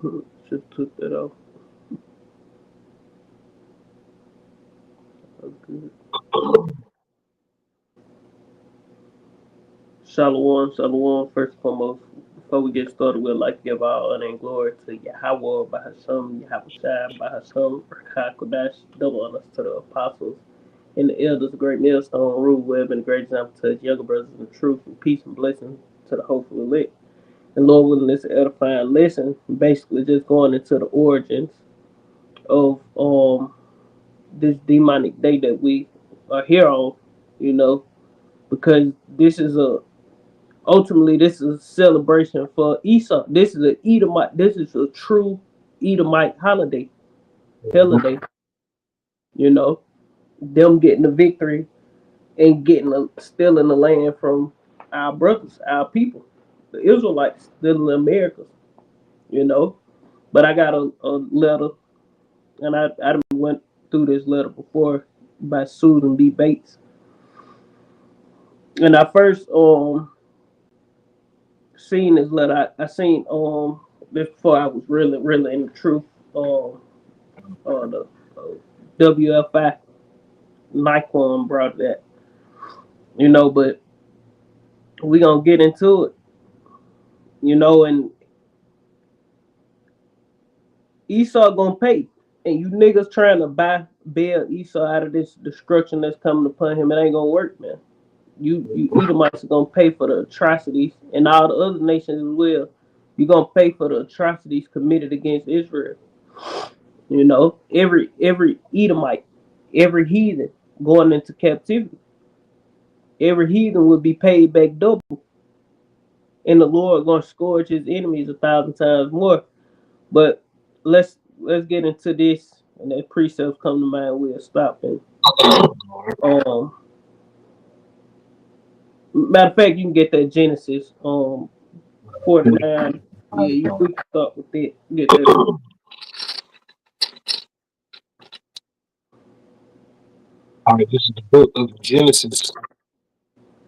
Should took that off. Okay. Shalom, shalom. First and foremost, before we get started, we'd like to give all honor and glory to Yahweh by Hashem, Yahweh Shai by Hashem, Rakah Kodash, double honors to the apostles and the elders, the great millstone, rule web, and a great example to his younger brothers in the truth, and peace and blessing to the hopeful elect. And Lord willing, this edifying lesson, basically just going into the origins of this demonic day that we are here on, you know, because this is a ultimately this is a celebration for Esau. This is a Edomite. This is a true Edomite holiday. You know, them getting the victory and stealing the land from our brothers, our people, the Israelites, stealing the Americas. You know, but I got a letter, and I went through this letter before by Susan B. Bates, and I first seen this letter. I seen this before I was really in the truth. The WFI Nikon brought that, you know, but we gonna get into it, you know, and Esau gonna pay, and you niggas trying to bail Esau out of this destruction that's coming upon him. It ain't gonna work, man. You Edomites are gonna pay for the atrocities, and all the other nations as well. You're gonna pay for the atrocities committed against Israel. You know, every Edomite, every heathen going into captivity, every heathen will be paid back double, and the Lord gonna scourge his enemies 1,000 times more. But let's get into this, and that precepts come to mind. We'll stop and um. Matter of fact, you can get that Genesis 49. Yeah, we can start with it. Get that. All right, this is the book of Genesis,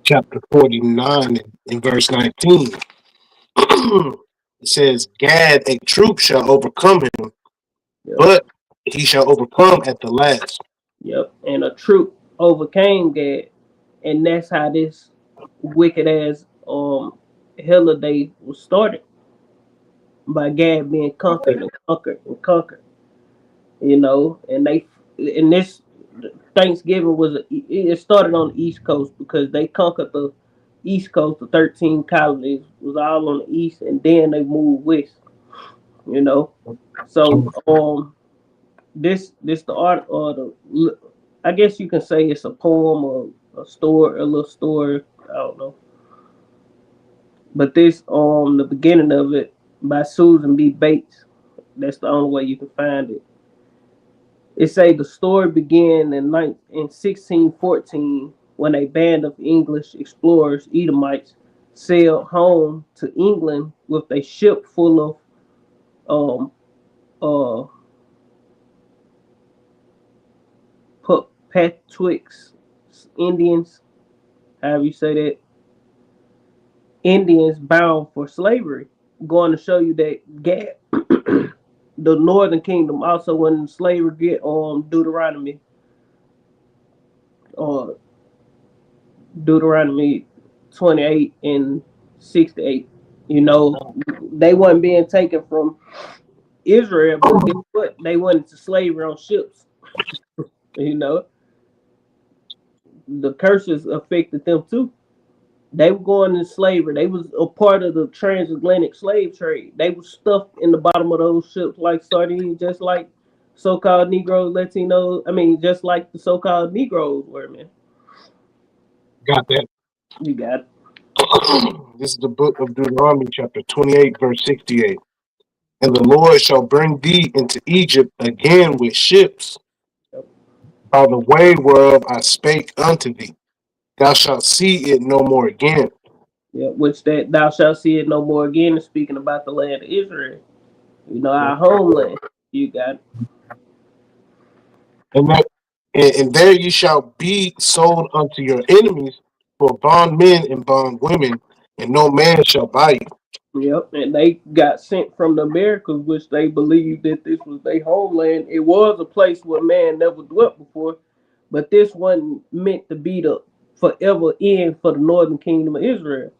chapter 49, in verse 19. It says, Gad, a troop shall overcome him, Yep. but he shall overcome at the last. Yep. And a troop overcame Gad, and that's how this wicked ass holiday was started, by Gad being conquered and conquered and conquered. You know, and this Thanksgiving it started on the East Coast because they conquered the East Coast. The 13 colonies was all on the east, and then they moved west. You know, so this the art or the, I guess you can say it's a poem or a story, a little story. I don't know, but this the beginning of it by Susan B. Bates. That's the only way you can find it. It say the story began in 1614 when a band of English explorers, Edomites, sailed home to England with a ship full of uh Patwicks Indians, however you say that, Indians bound for slavery. Going to show you that Gad, the Northern Kingdom, also when slavery get uh, Deuteronomy 28 and 68. You know, they wasn't being taken from Israel, but guess what? They went into slavery on ships. You know, the curses affected them too. They were going into slavery. They was a part of the transatlantic slave trade. They were stuffed in the bottom of those ships like sardines, just like so-called Negroes, Latinos. I mean, just like the so-called Negroes were, man. Got that? You got it. This is the book of Deuteronomy, chapter 28, verse 68. And the Lord shall bring thee into Egypt again with ships, by the way whereof I spake unto thee. Thou shalt see it no more again. Yeah, which that thou shalt see it no more again is speaking about the land of Israel. You know, our homeland. You got it. And there you shall be sold unto your enemies for bondmen and bondwomen, and no man shall buy you. Yep, and they got sent from the Americas, which they believed that this was their homeland. It was a place where man never dwelt before, but this wasn't meant to be the forever end for the northern kingdom of Israel.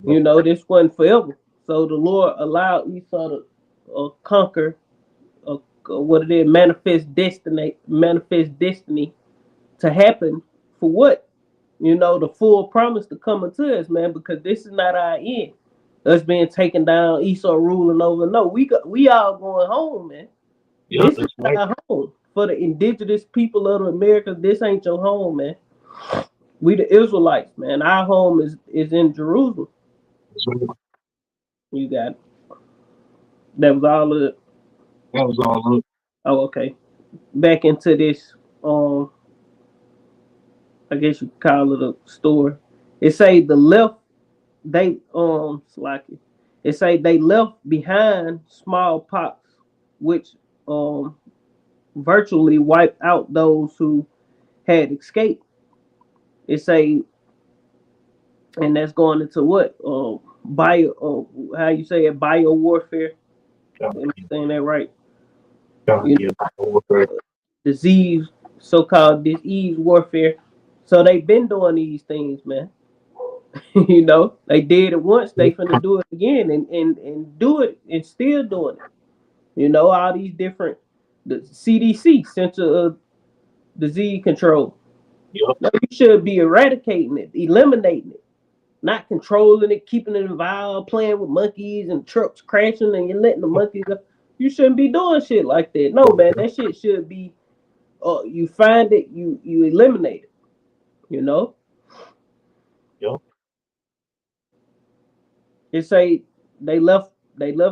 Yep. This wasn't forever. So the Lord allowed Esau to conquer, what it is, manifest destiny to happen for what? The full promise to come unto us, man, because this is not our end. Us being taken down, Esau ruling over. No, we all going home, man. Yep, This is that's right. our home. For the indigenous people of America, this ain't your home, man. We the Israelites, man. Our home is in Jerusalem. That's right. You got it. That was all of it. That was all up. Oh, okay. Back into this, um, I guess you could call it a story. It say the left they slacky. It say they left behind smallpox, which um virtually wiped out those who had escaped. It say, and that's going into what bio how you say it, bio warfare. Am I saying that right? God, You yeah, warfare. know, disease, so-called disease warfare. So they been doing these things, man. They did it once, they finna do it again, and do it and still doing it. All these different, the CDC, Center of Disease Control. Yep. No, you should be eradicating it, eliminating it, not controlling it, keeping it involved, playing with monkeys and trucks crashing, and you're letting the monkeys go. You shouldn't be doing shit like that. No, man, that shit should be. You find it, you eliminate it. You know, Yep. it say they left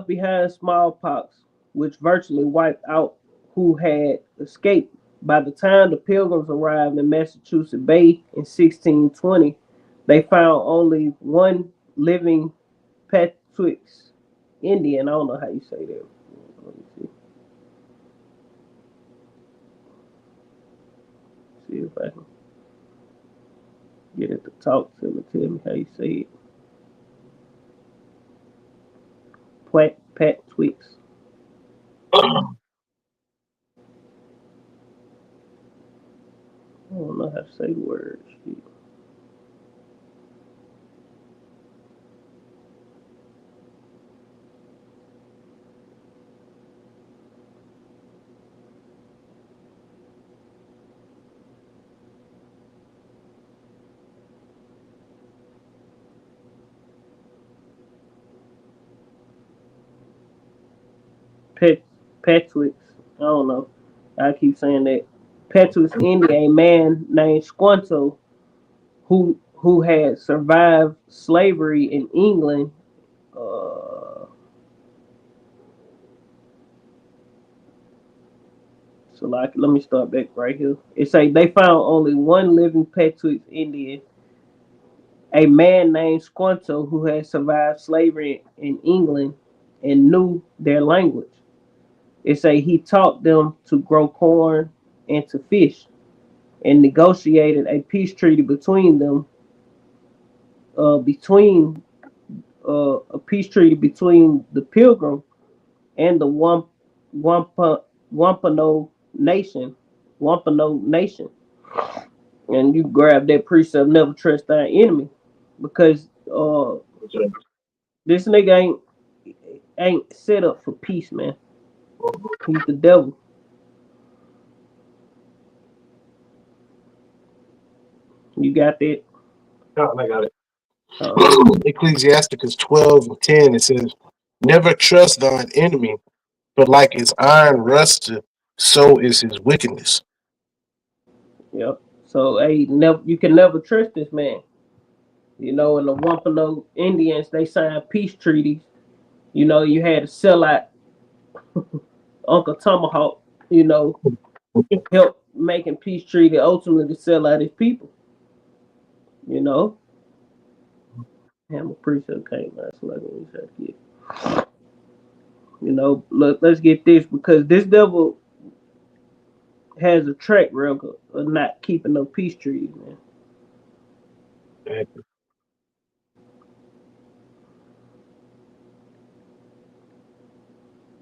behind smallpox, which virtually wiped out who had escaped. By the time the Pilgrims arrived in Massachusetts Bay in 1620, they found only one living Patwix Indian. I don't know how you say that. Let me see if I can get it to talk to me. Tell me how you say it. Patwix. I don't know how to say the word. Pet Petrus. I don't know. I keep saying that. Petrus India, a man named Squanto, who had survived slavery in England. So like, let me start back right here. It say they found only one living Petrus Indian, a man named Squanto who had survived slavery in England and knew their language. It say he taught them to grow corn and to fish, and negotiated a peace treaty between a peace treaty between the Pilgrim and the Wampano nation, Wampano nation, and you grab that precept: never trust thy enemy, because this nigga ain't set up for peace, man. He's the devil. You got that? I got it. Uh, Ecclesiasticus 12:10, it says, never trust thine enemy, but like his iron rusteth, so is his wickedness. yep. So hey, never you can never trust this man. And the Wampano Indians, they signed peace treaties. You had to sell out Uncle Tomahawk, help making peace treaty ultimately to sell out his people. You know, I'm a preacher came last night when we said, yeah. Let's get this, because this devil has a track record of not keeping no peace treaties, man.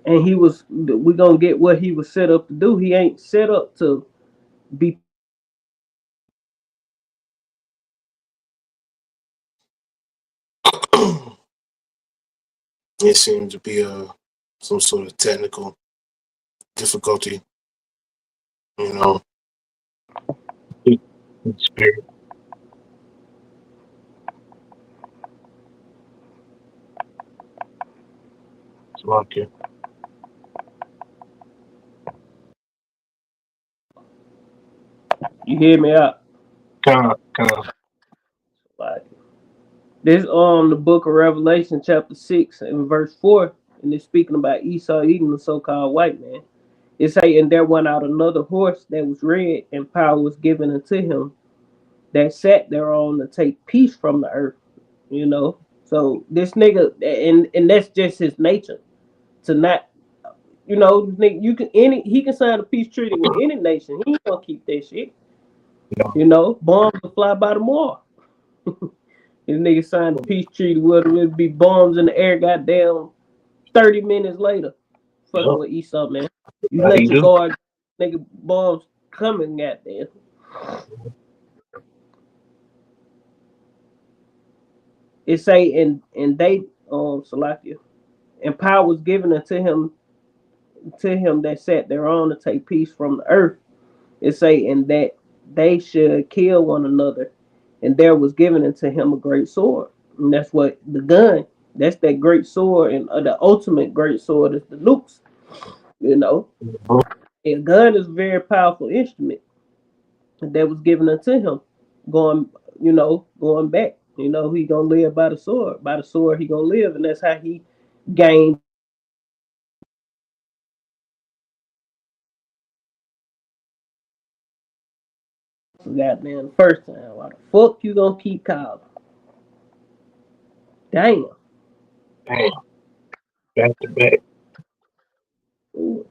and we gonna get what he was set up to do. He ain't set up to be It seemed to be some sort of technical difficulty, you know. Spirit, like it. you hear me out. Kind of. Like this the book of Revelation chapter 6 and verse 4, and it's speaking about Esau eating the so-called white man. It say, and there went out another horse that was red, and power was given unto him that sat thereon to take peace from the earth. You know, so this nigga, and that's just his nature to not. You know, you can any he can sign a peace treaty with any nation. He ain't gonna keep that shit. No, You know, bombs will fly by tomorrow. This nigga signed a peace treaty with him. It'd be bombs in the air, goddamn, 30 minutes later. Fucking yep. with Esau, man. You How let you your do? guard, nigga, bombs coming, goddamn. It say, and they, Salakia, and power was given unto him, to him that sat thereon to take peace from the earth. It say, and that they should kill one another, and there was given unto him a great sword. And that's what the gun. That's that great sword, and the ultimate great sword is the nukes. You know, Mhm. a gun is a very powerful instrument that was given unto him. Going, going back. You know, he gonna live by the sword. By the sword, he gonna live, and that's how he gained. Goddamn, first time. Why the fuck you gonna keep calling? Damn. Damn, back to back. Ooh.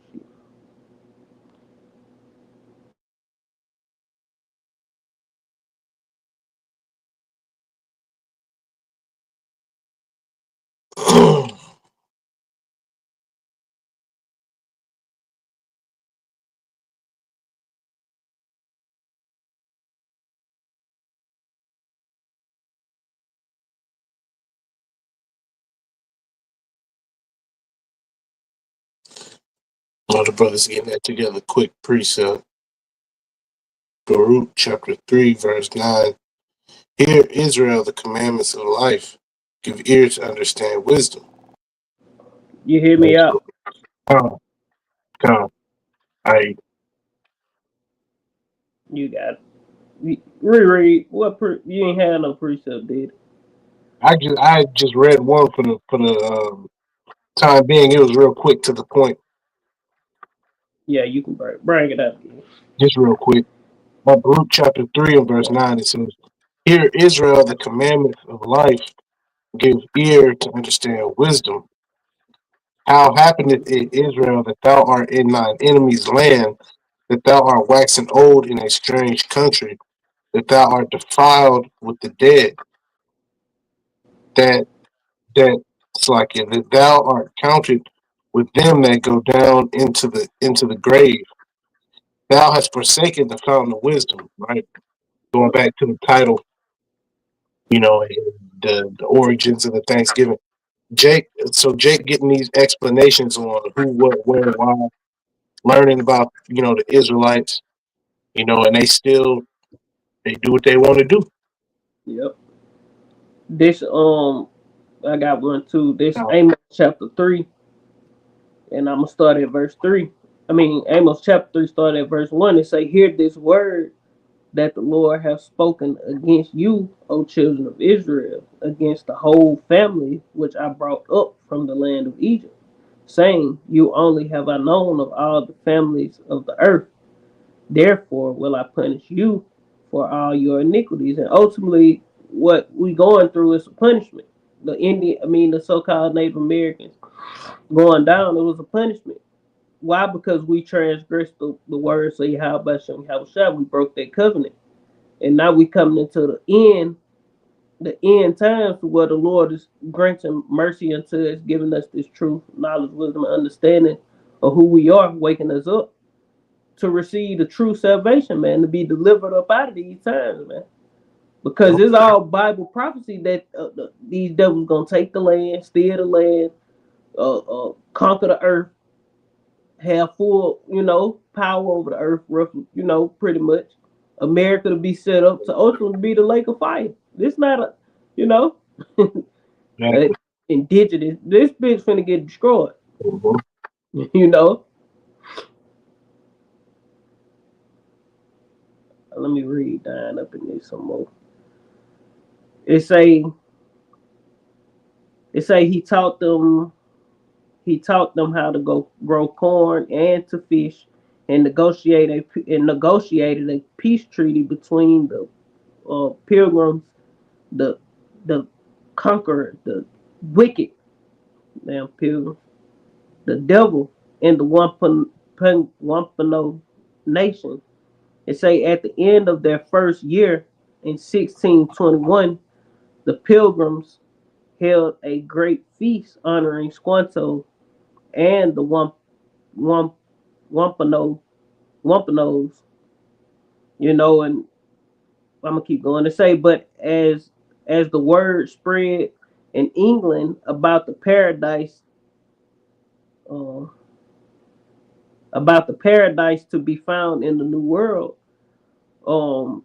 All the brothers getting that together. Quick precept. Baruch chapter 3, verse 9. Hear Israel the commandments of life. Give ear to understand wisdom. You hear me Verse out? come, come. I You got it. Reread. You ain't had no precept, did? I just read one for the time being. It was real quick to the point. Yeah, you can bring it up again. Just real quick. Baruch chapter 3 and verse 9, it says, Hear Israel the commandments of life, give ear to understand wisdom. How happeneth it, Israel, that thou art in thine enemy's land, that thou art waxen old in a strange country, that thou art defiled with the dead, that that it's like that thou art counted with them that go down into the grave. Thou hast forsaken the fountain of wisdom, right? Going Yep. back to the title, you know, the origins of the Thanksgiving. Jake getting these explanations on who, what, where, why, learning about, the Israelites, and they do what they want to do. Yep. This I got one too. This Now, Amos chapter 3, and I'm gonna start at verse 3. I mean Amos chapter 3 start at verse 1. It say, hear this word that the Lord hath spoken against you, O children of Israel, against the whole family which I brought up from the land of Egypt, saying, you only have I known of all the families of the earth. Therefore will I punish you for all your iniquities. And ultimately, what we going through is a punishment. The so-called Native Americans going down, it was a punishment. Why? Because we transgressed the words of Yahweh Shem Yahushua. We broke that covenant. And now we coming into the end the end times where the Lord is granting mercy unto us, giving us this truth, knowledge, wisdom, and understanding of who we are, waking us up to receive the true salvation, man, to be delivered up out of these times, man. Because it's all Bible prophecy that these devils gonna take the land, steal the land, conquer the earth, have full, power over the earth, roughly, pretty much. America to be set up to ultimately be the lake of fire. This not a, you know, uh, Exactly. indigenous. This bitch finna get destroyed. Mhm. You know. Let me read down up in there some more. It say it say he taught them how to go grow corn and to fish, and negotiated a peace treaty between the pilgrims, the the conqueror, the wicked damn pilgrims, the devil, and the Wampano nation. It say at the end of their first year in 1621, the pilgrims held a great feast honoring Squanto and the Wamp, Wampano, Wampanos, and I'm gonna keep going to say, but as the word spread in England uh, about the paradise to be found in the New World, um,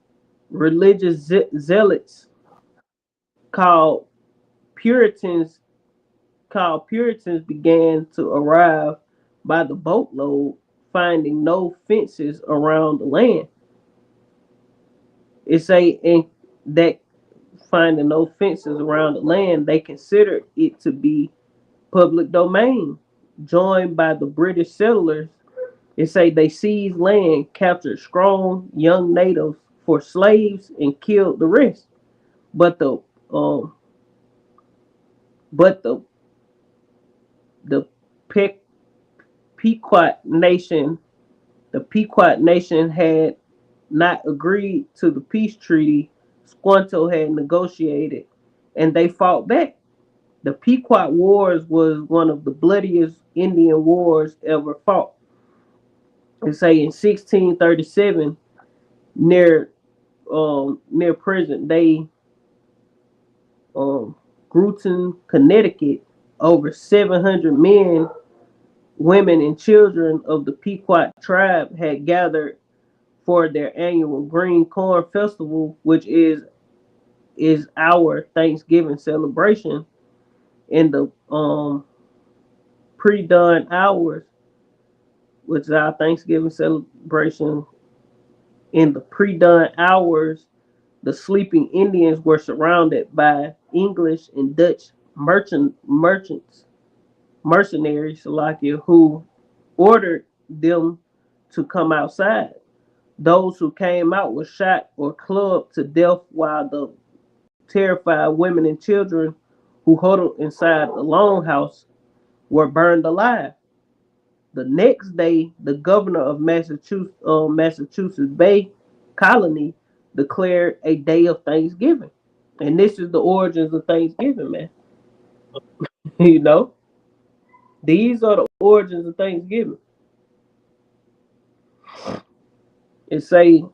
religious zealots called Puritans Puritans began to arrive by the boatload, finding no fences around the land. It say in that finding no fences around the land, they considered it to be public domain. Joined by the British settlers, it say they seized land, captured strong young natives for slaves, and killed the rest. But um, but the Pe- Pequot nation, the Pequot nation had not agreed to the peace treaty Squanto had negotiated, and they fought back. The Pequot Wars was one of the bloodiest Indian wars ever fought. They say in 1637, near present day um, Groton, Connecticut, over 700 men, women, and children of the Pequot tribe had gathered for their annual Green Corn Festival, which is our Thanksgiving celebration. In the pre-dawn hours, which is our Thanksgiving celebration, in the pre-dawn hours, the sleeping Indians were surrounded by English and Dutch mercenaries, Salakia, who ordered them to come outside. Those who came out were shot or clubbed to death, while the terrified women and children who huddled inside the longhouse were burned alive. The next day, the governor of Massachusetts Bay Colony declared a day of Thanksgiving. And this is the origins of Thanksgiving, man. you know, these are the origins of Thanksgiving. It say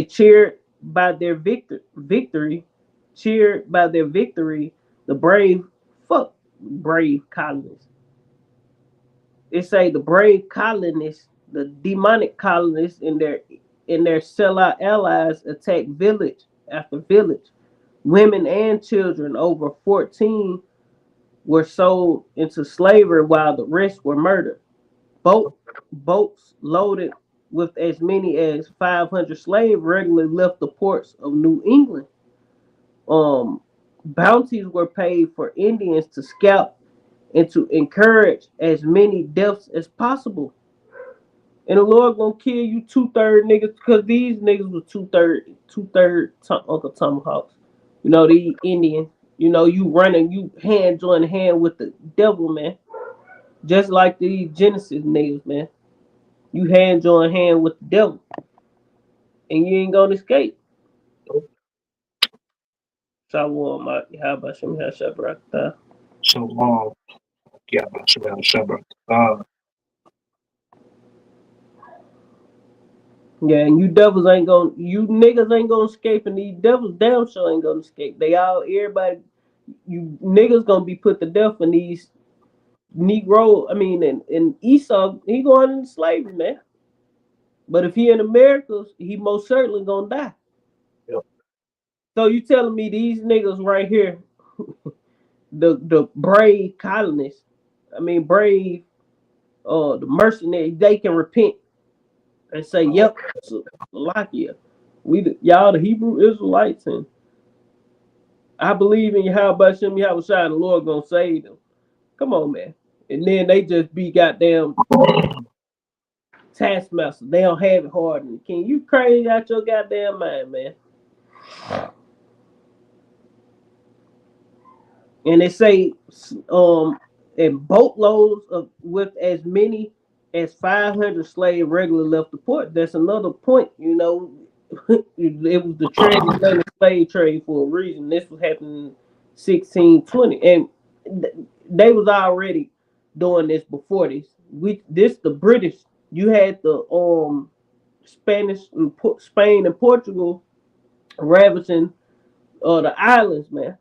cheered by their victory, cheered by their victory, the brave colonists. It say the brave colonists, the demonic colonists, and their sellout allies attacked village after village. Women and children over 14 were sold into slavery, while the rest were murdered. Boat Boats loaded with as many as 500 slaves regularly left the ports of New England. Um, Bounties were paid for Indians to scalp and to encourage as many deaths as possible. And the Lord gonna kill you 2/3 niggas, because these niggas were Uncle Tomahawks. These Indians. You running, you hand join hand with the devil, man. Just like these Genesis niggas, man. You hand join hand with the devil, and you ain't gonna escape. Shalom, how about Shem Hashabrakta? Shalom. Yeah, Shabbat. Uh, Yeah, and you niggas ain't gonna escape, and these devils damn sure ain't gonna escape. Everybody, you niggas gonna be put to death, and these Negro, I mean, and Esau, he going into slavery, man. But if he in America, he most certainly gonna die. yep. So you telling me these niggas right here, the brave colonists, I mean brave, the mercenaries, they can repent and say, "Yep, Salakia, y'all the Hebrew Israelites, and I believe in Yahweh Shem Yahweh Shai, and the Lord gonna save them." Come on, man. And then they just be goddamn taskmaster. They don't have it hard. Can you crazy out your goddamn mind, man? And they say and boatloads of with as many as 500 slaves regularly left the port. That's another point, you know. It was the transatlantic slave trade for a reason. This was happening in 1620, and they was already doing this before this. The British. You had the Spanish and Spain and Portugal ravaging the islands, man,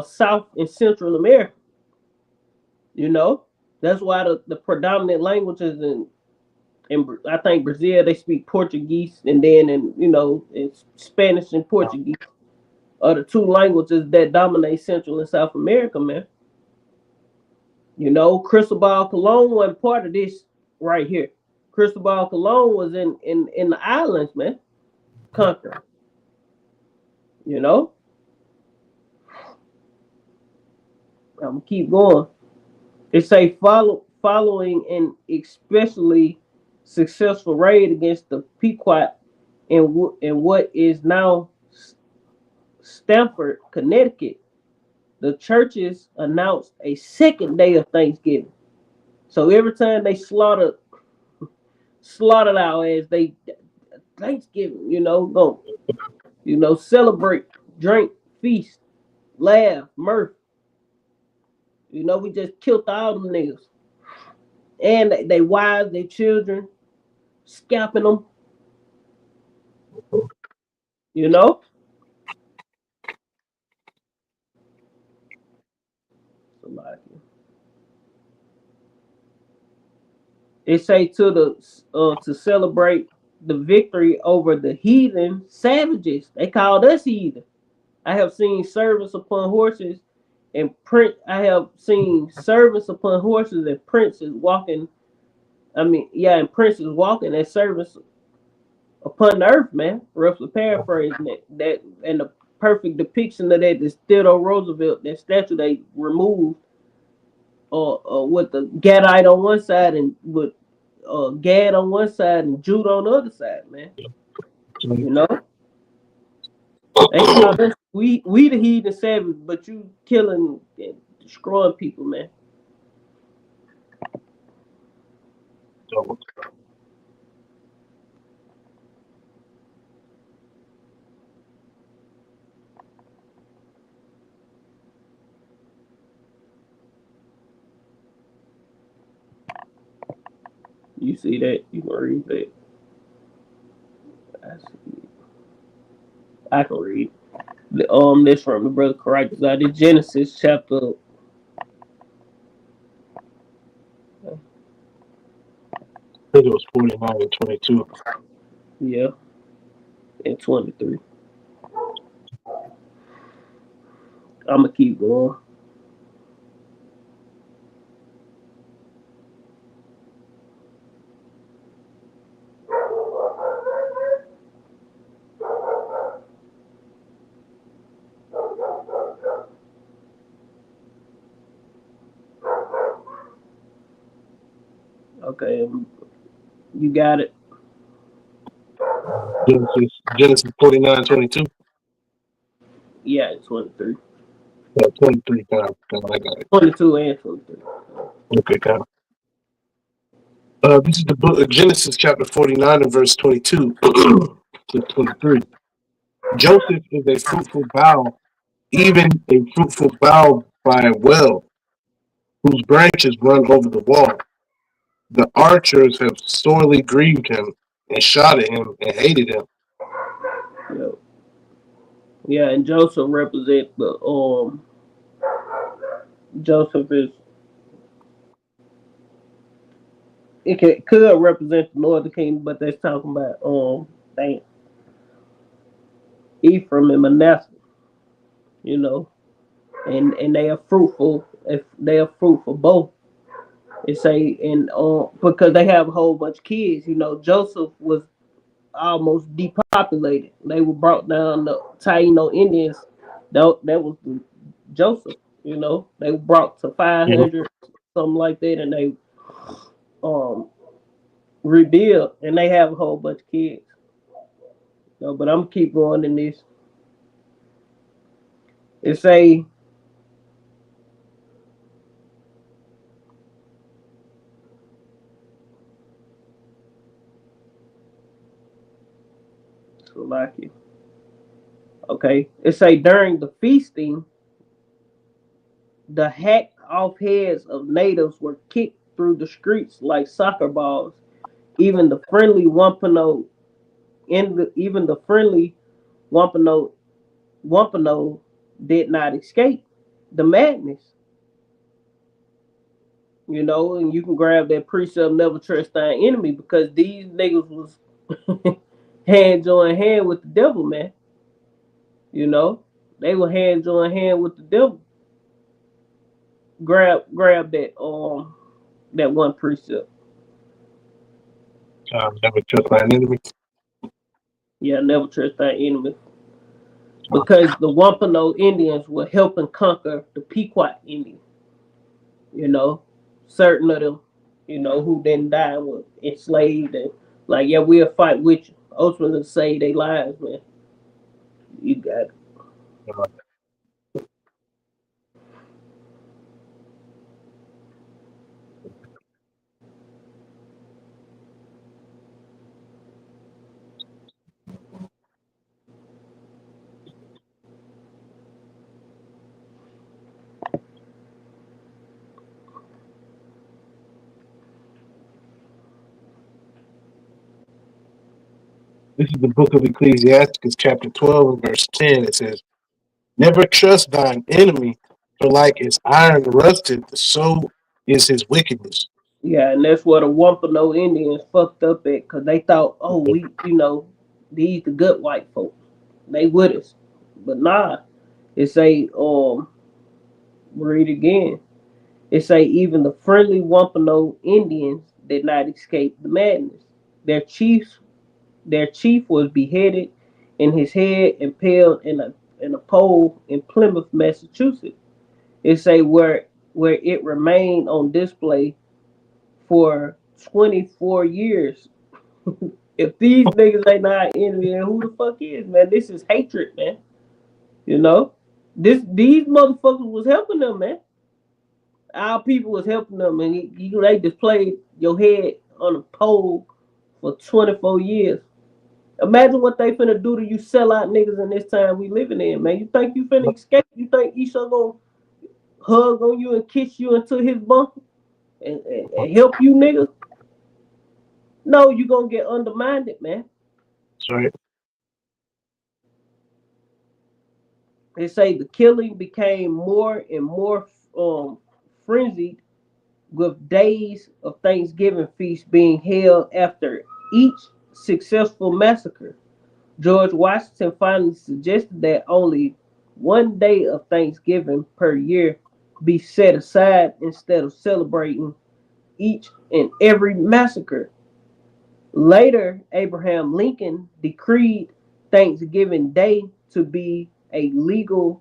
South and Central America. You know, that's why the predominant languages in I think Brazil they speak Portuguese, and then it's Spanish and Portuguese are the two languages that dominate Central and South America, man. You know, Cristobal Colon wasn't part of this right here. Cristobal Colon was in the islands, man, conquering. You know, I'm gonna keep going. It say following an especially successful raid against the Pequot in what is now Stamford, Connecticut, the churches announced a second day of Thanksgiving. So every time they slaughtered our ass, they Thanksgiving, go, celebrate, drink, feast, laugh, mirth. We just killed all them niggas. And they wives, their children, scalping them, you know? It say to celebrate the victory over the heathen savages. They called us heathen. I have seen servants upon horses I have seen servants upon horses and princes walking. And princes walking as servants upon the earth, man. Roughly paraphrasing that and the perfect depiction of that is Theodore Roosevelt, that statue they removed, with the Gadite on one side and with Gad on one side and Jude on the other side, man. You know, they call us we the heathen savage, but you killing and destroying people, man. You see that? You can read that. I can read. This from the brother correct. This Genesis chapter. I think it was 49 and 22. Yeah, and 23. I'm gonna keep going. Okay, you got it. Genesis 49, 22. Yeah, 23. Yeah, 23 times. I got it. 22 and 23. Okay, kind of. This is the book of Genesis, chapter 49, and verse 22 to 23. Joseph is a fruitful bough even a fruitful bough by a well, whose branches run over the wall. The archers have sorely grieved him, and shot at him, and hated him. Yeah, yeah, and Joseph represents the Joseph is could represent the northern kingdom, but that's talking about they Ephraim and Manasseh, you know, and they are fruitful. If they are fruitful both, it say and because they have a whole bunch of kids. You know, Joseph was almost depopulated. They were brought down the Taino Indians. That was Joseph. You know, they were brought to You know, 500 something like that, and they um rebuild, and they have a whole bunch of kids. No, but I'm gonna keep going in this. It say Slovakia. Okay. It say during the feasting, the hacked off heads of natives were kicked through the streets like soccer balls. Even the friendly Wampano even the friendly Wampano Wampano did not escape the madness. You know, and you can grab that precept never trust thy enemy because these niggas was hand join hand with the devil, man. You know, they were hand join hand with the devil. Grab that one precept. never trust my enemy. Yeah, never trust thy enemy because the Wampano Indians were helping conquer the Pequot Indians. You know, certain of them, you know, who didn't die were enslaved and like, yeah, we'll fight with you. Ultimately, save their lives, man. You got it. Uh, This is the book of Ecclesiasticus, chapter 12, and verse 10. It says, never trust thine enemy, for like as iron rusted, so is his wickedness. Yeah, and that's where the Wampano Indians fucked up at because they thought, oh, we, you know, these the good white folks. They with us. But nah, it say, read again. It say even the friendly Wampano Indians did not escape the madness. Their chiefs, their chief was beheaded and his head impaled in a pole in Plymouth, Massachusetts. It say where it remained on display for 24 years. If these niggas ain't not enemy, then who the fuck is, man? This is hatred, man. You know? These motherfuckers was helping them, man. Our people was helping them, and they displayed your head on a pole for 24 years. Imagine what they finna do to you sell out niggas in this time we living in, man. You think you finna escape? You think Esau gonna hug on you and kiss you into his bunker and help you niggas? No, you gonna get undermined, man. Right. They say the killing became more and more frenzied with days of Thanksgiving feast being held after each successful massacre. George Washington finally suggested that only one day of Thanksgiving per year be set aside instead of celebrating each and every massacre. Later, Abraham Lincoln decreed Thanksgiving Day to be a legal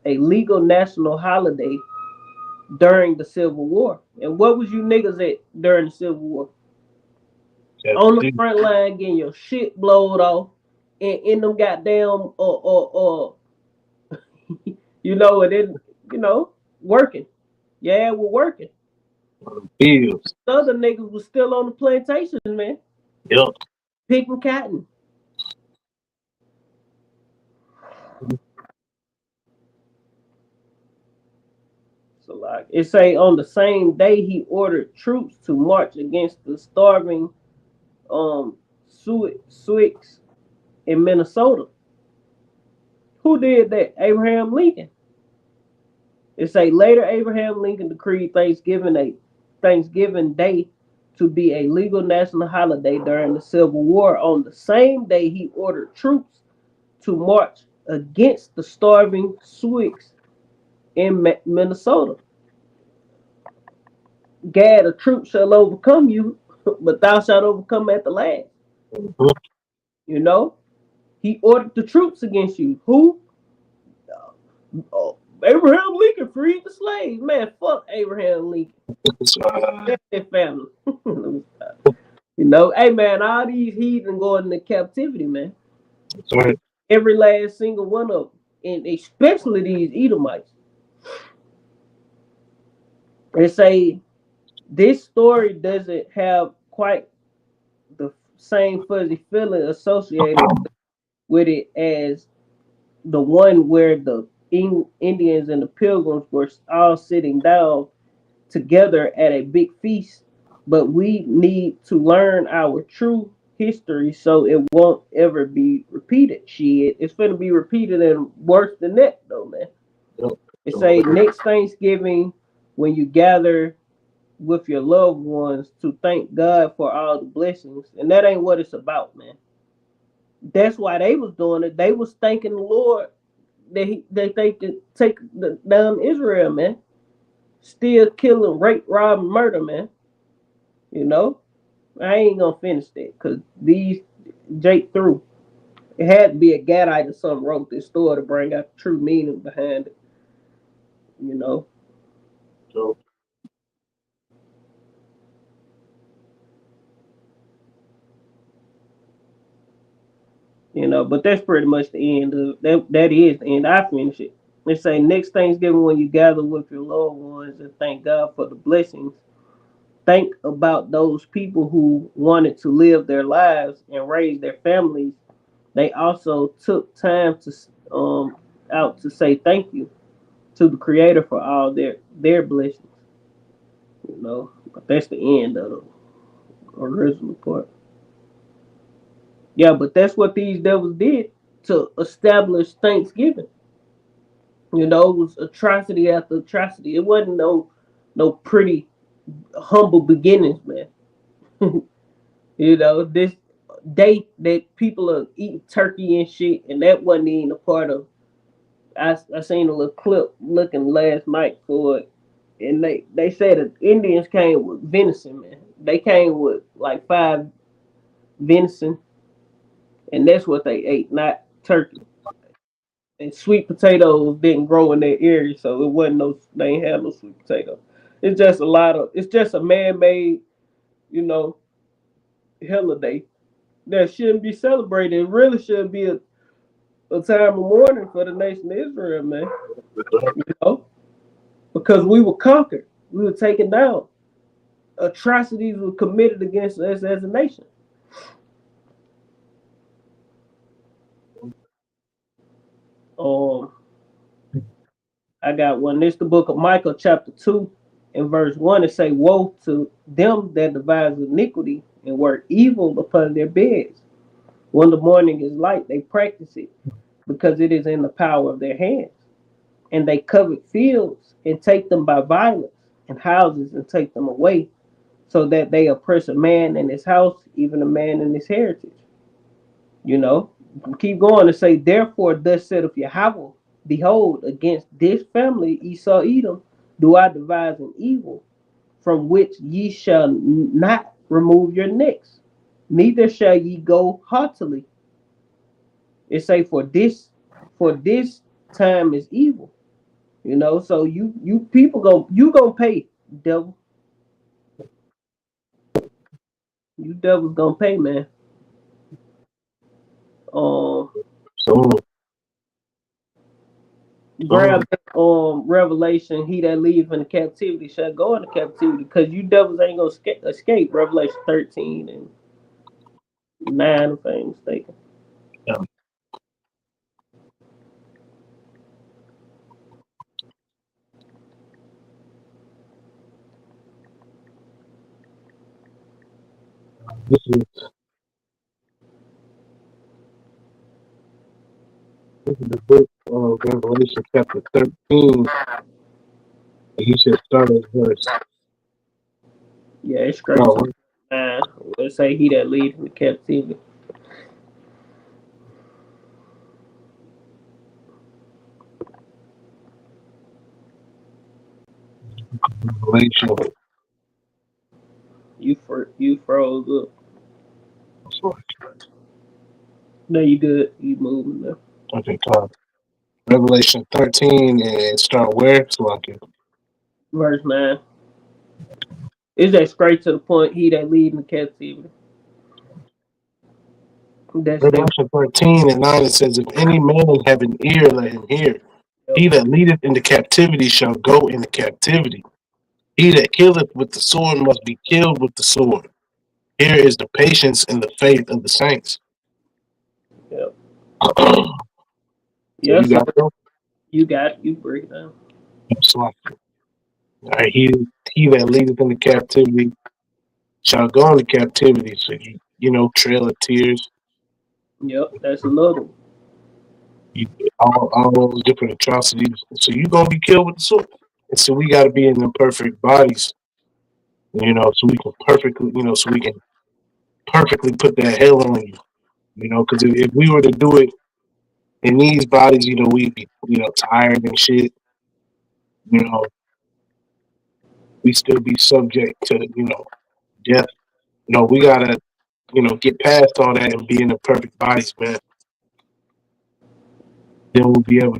national holiday during the Civil War. And what was you niggas at during the Civil War? That's On the it. front line getting your shit blowed off and in them goddamn you know, and then, you know, working. Yeah, we're working. Bills. The other niggas was still on the plantations, man, Yep. picking cotton. So like it say on the same day he ordered troops to march against the starving Sioux in Minnesota. Who did that? Abraham Lincoln. It say later Abraham Lincoln decreed Thanksgiving Day to be a legal national holiday during the Civil War. On the same day, he ordered troops to march against the starving Sioux in Minnesota. Gad, a troop shall overcome you, but thou shalt overcome at the last. Mhm. You know, he ordered the troops against you. Who? Oh, Abraham Lincoln freed the slaves. Man, fuck Abraham Lincoln. That's their family. Hey man, all these heathen going into captivity, man. That's right. Every last single one of them, and especially these Edomites. They say this story doesn't have quite the same fuzzy feeling associated with it as the one where the Indians and the Pilgrims were all sitting down together at a big feast. But we need to learn our true history so it won't ever be repeated. Shit, it's gonna be repeated and worse than that, though, man. Yep. It say next Thanksgiving when you gather with your loved ones to thank God for all the blessings, and that ain't what it's about, man. That's why they was doing it. They was thanking the Lord that they could take down Israel, man. Still killing, rape, rob, and murder, man. You know, I ain't gonna finish that because these Jake through. It had to be a Gadite or something wrote this story to bring out the true meaning behind it. You know, So, but that's pretty much the end of that. That is the end. I finish it. They say next Thanksgiving when you gather with your loved ones and thank God for the blessings. Think about those people who wanted to live their lives and raise their families. They also took time to out to say thank you to the Creator for all their blessings. But that's the end of the original part. Yeah, but that's what these devils did to establish Thanksgiving. It was atrocity after atrocity. It wasn't no pretty humble beginnings, man. This day that people are eating turkey and shit, and that wasn't even a part of. I seen a little clip looking last night for it, and they said that Indians came with venison, man. They came with like 5 venison, and that's what they ate, not turkey. And sweet potatoes didn't grow in that area, so it wasn't no. They ain't have no sweet potato. It's just a lot of. It's just a man-made, you know, holiday that shouldn't be celebrated. It really should be a time of mourning for the nation of Israel, man. You know, because we were conquered, we were taken down. Atrocities were committed against us as a nation. Um, I got one. This the book of Micah, chapter 2, and verse 1. It say, "Woe to them that devise iniquity and work evil upon their beds. When the morning is light, they practice it, because it is in the power of their hands. And they covet fields and take them by violence, and houses and take them away, so that they oppress a man in his house, even a man in his heritage." You know, keep going to say, "Therefore, thus saith Yahweh, behold, against this family, Esau Edom, do I devise an evil, from which ye shall not remove your necks, neither shall ye go haughtily." It say, for this time is evil. So you people gonna pay, devil. You devils gonna pay, man. Um, so, so, grab that, Revelation. He that leave in captivity shall go into captivity, because you devils ain't gonna escape. Revelation 13:9, if I ain't mistaken. yeah. This is the book of Revelation chapter 13. And he said start at verse Yeah, it's straight to no, the man. Let's say he that leads in the captivity. Revelation. You froze up. Sorry. No, you good. You moving now. Okay, come. Revelation 13 and start where? So I can. Verse 9. Is that straight to the point? He that lead in the captivity. That's that. Revelation 13 and 9 it says, if any man have an ear, let him hear. Yep. He that leadeth into captivity shall go into captivity. He that killeth with the sword must be killed with the sword. Here is the patience and the faith of the saints. Yep. So you Yes, sir. got them. You got it. You break it down. So, all right, he that leadeth into captivity shall go into captivity. So you know, trail of tears, Yep. That's another one. you, all those different atrocities. So you gonna be killed with the sword. And so we got to be in the perfect bodies, you know, so we can perfectly, you know, so we can perfectly put that hell on you, you know, because if we were to do it in these bodies, you know, we'd be, you know, tired and shit, you know, we still be subject to, you know, death. No, we gotta, you know, get past all that and be in the perfect bodies, man. Then we'll be able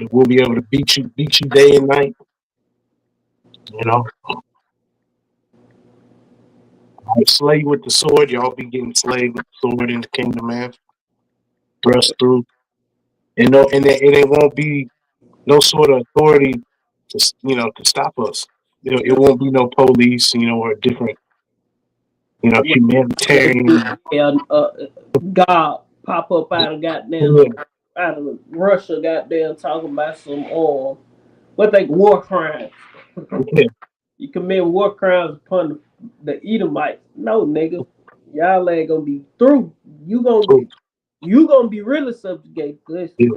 to beat you day and night. You know, I'll slay you with the sword. Y'all be getting slayed with the sword in the kingdom, man. Thrust through, and no, and it won't be no sort of authority to you know to stop us. You know, it won't be no police, you know, or different, you know, humanitarian. Yeah, God pop up out of goddamn Yeah, out of Russia, goddamn talking about some what they war crimes. yeah, You commit war crimes upon the Edomites. No, nigga, y'all ain't gonna be through. You gonna so, be you gonna be really subjugated to this. yeah,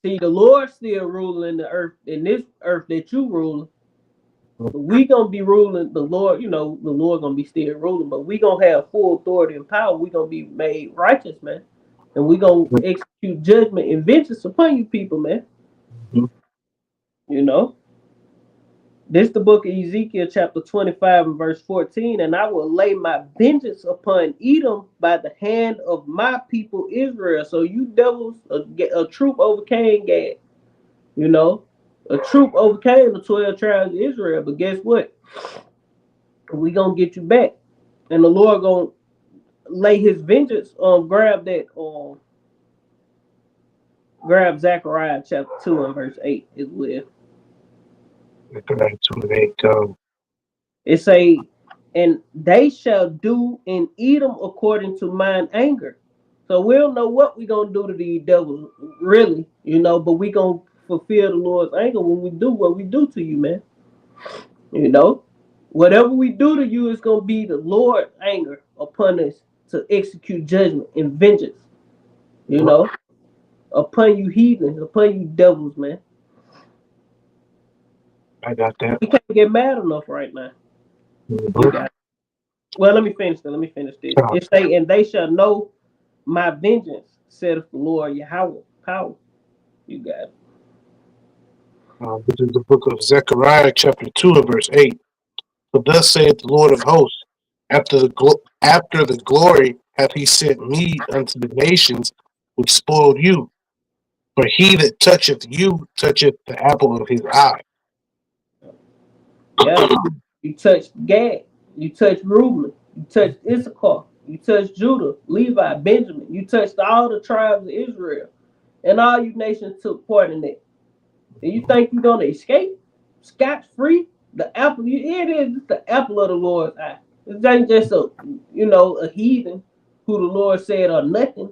See, the Lord still ruling the earth in this earth that you ruling. But we gonna be ruling the Lord. You know, the Lord gonna be still ruling, but we gonna have full authority and power. We gonna be made righteous, man, and we gonna execute judgment and vengeance upon you people, man. mhm, You know. This the book of Ezekiel, chapter 25 and verse 14. And I will lay my vengeance upon Edom by the hand of my people Israel. So you devils, a troop overcame Gad. You know, a troop overcame the 12 tribes of Israel. But guess what? We gonna get you back. And the Lord gonna lay his vengeance on grab Zechariah chapter 2 and verse 8 as well. to make It say, and they shall do in Edom according to mine anger. So we don't know what we gonna do to these devils, really, you know, but we gonna fulfill the Lord's anger when we do what we do to you, man. You know, whatever we do to you is gonna be the Lord's anger upon us to execute judgment and vengeance. You know, upon you heathens, upon you devils, man. I got that. We can't get mad enough right now. You Mhm. got it. Well, let me finish. Let me finish this. It say, and they shall know my vengeance, saith the Lord Yahweh. Power. You got it. This is the book of Zechariah, chapter 2, and verse 8. For thus saith the Lord of hosts, after the glory hath he sent me unto the nations which spoiled you. For he that toucheth you toucheth the apple of his eye. Yeah. You touched Gad. You touched Reuben. You touched Issachar. You touched Judah, Levi, Benjamin. You touched all the tribes of Israel. And all you nations took part in it. And you think you're gonna escape scot free? The apple, it is the apple of the Lord's eye. It ain't just a heathen who the Lord said are nothing,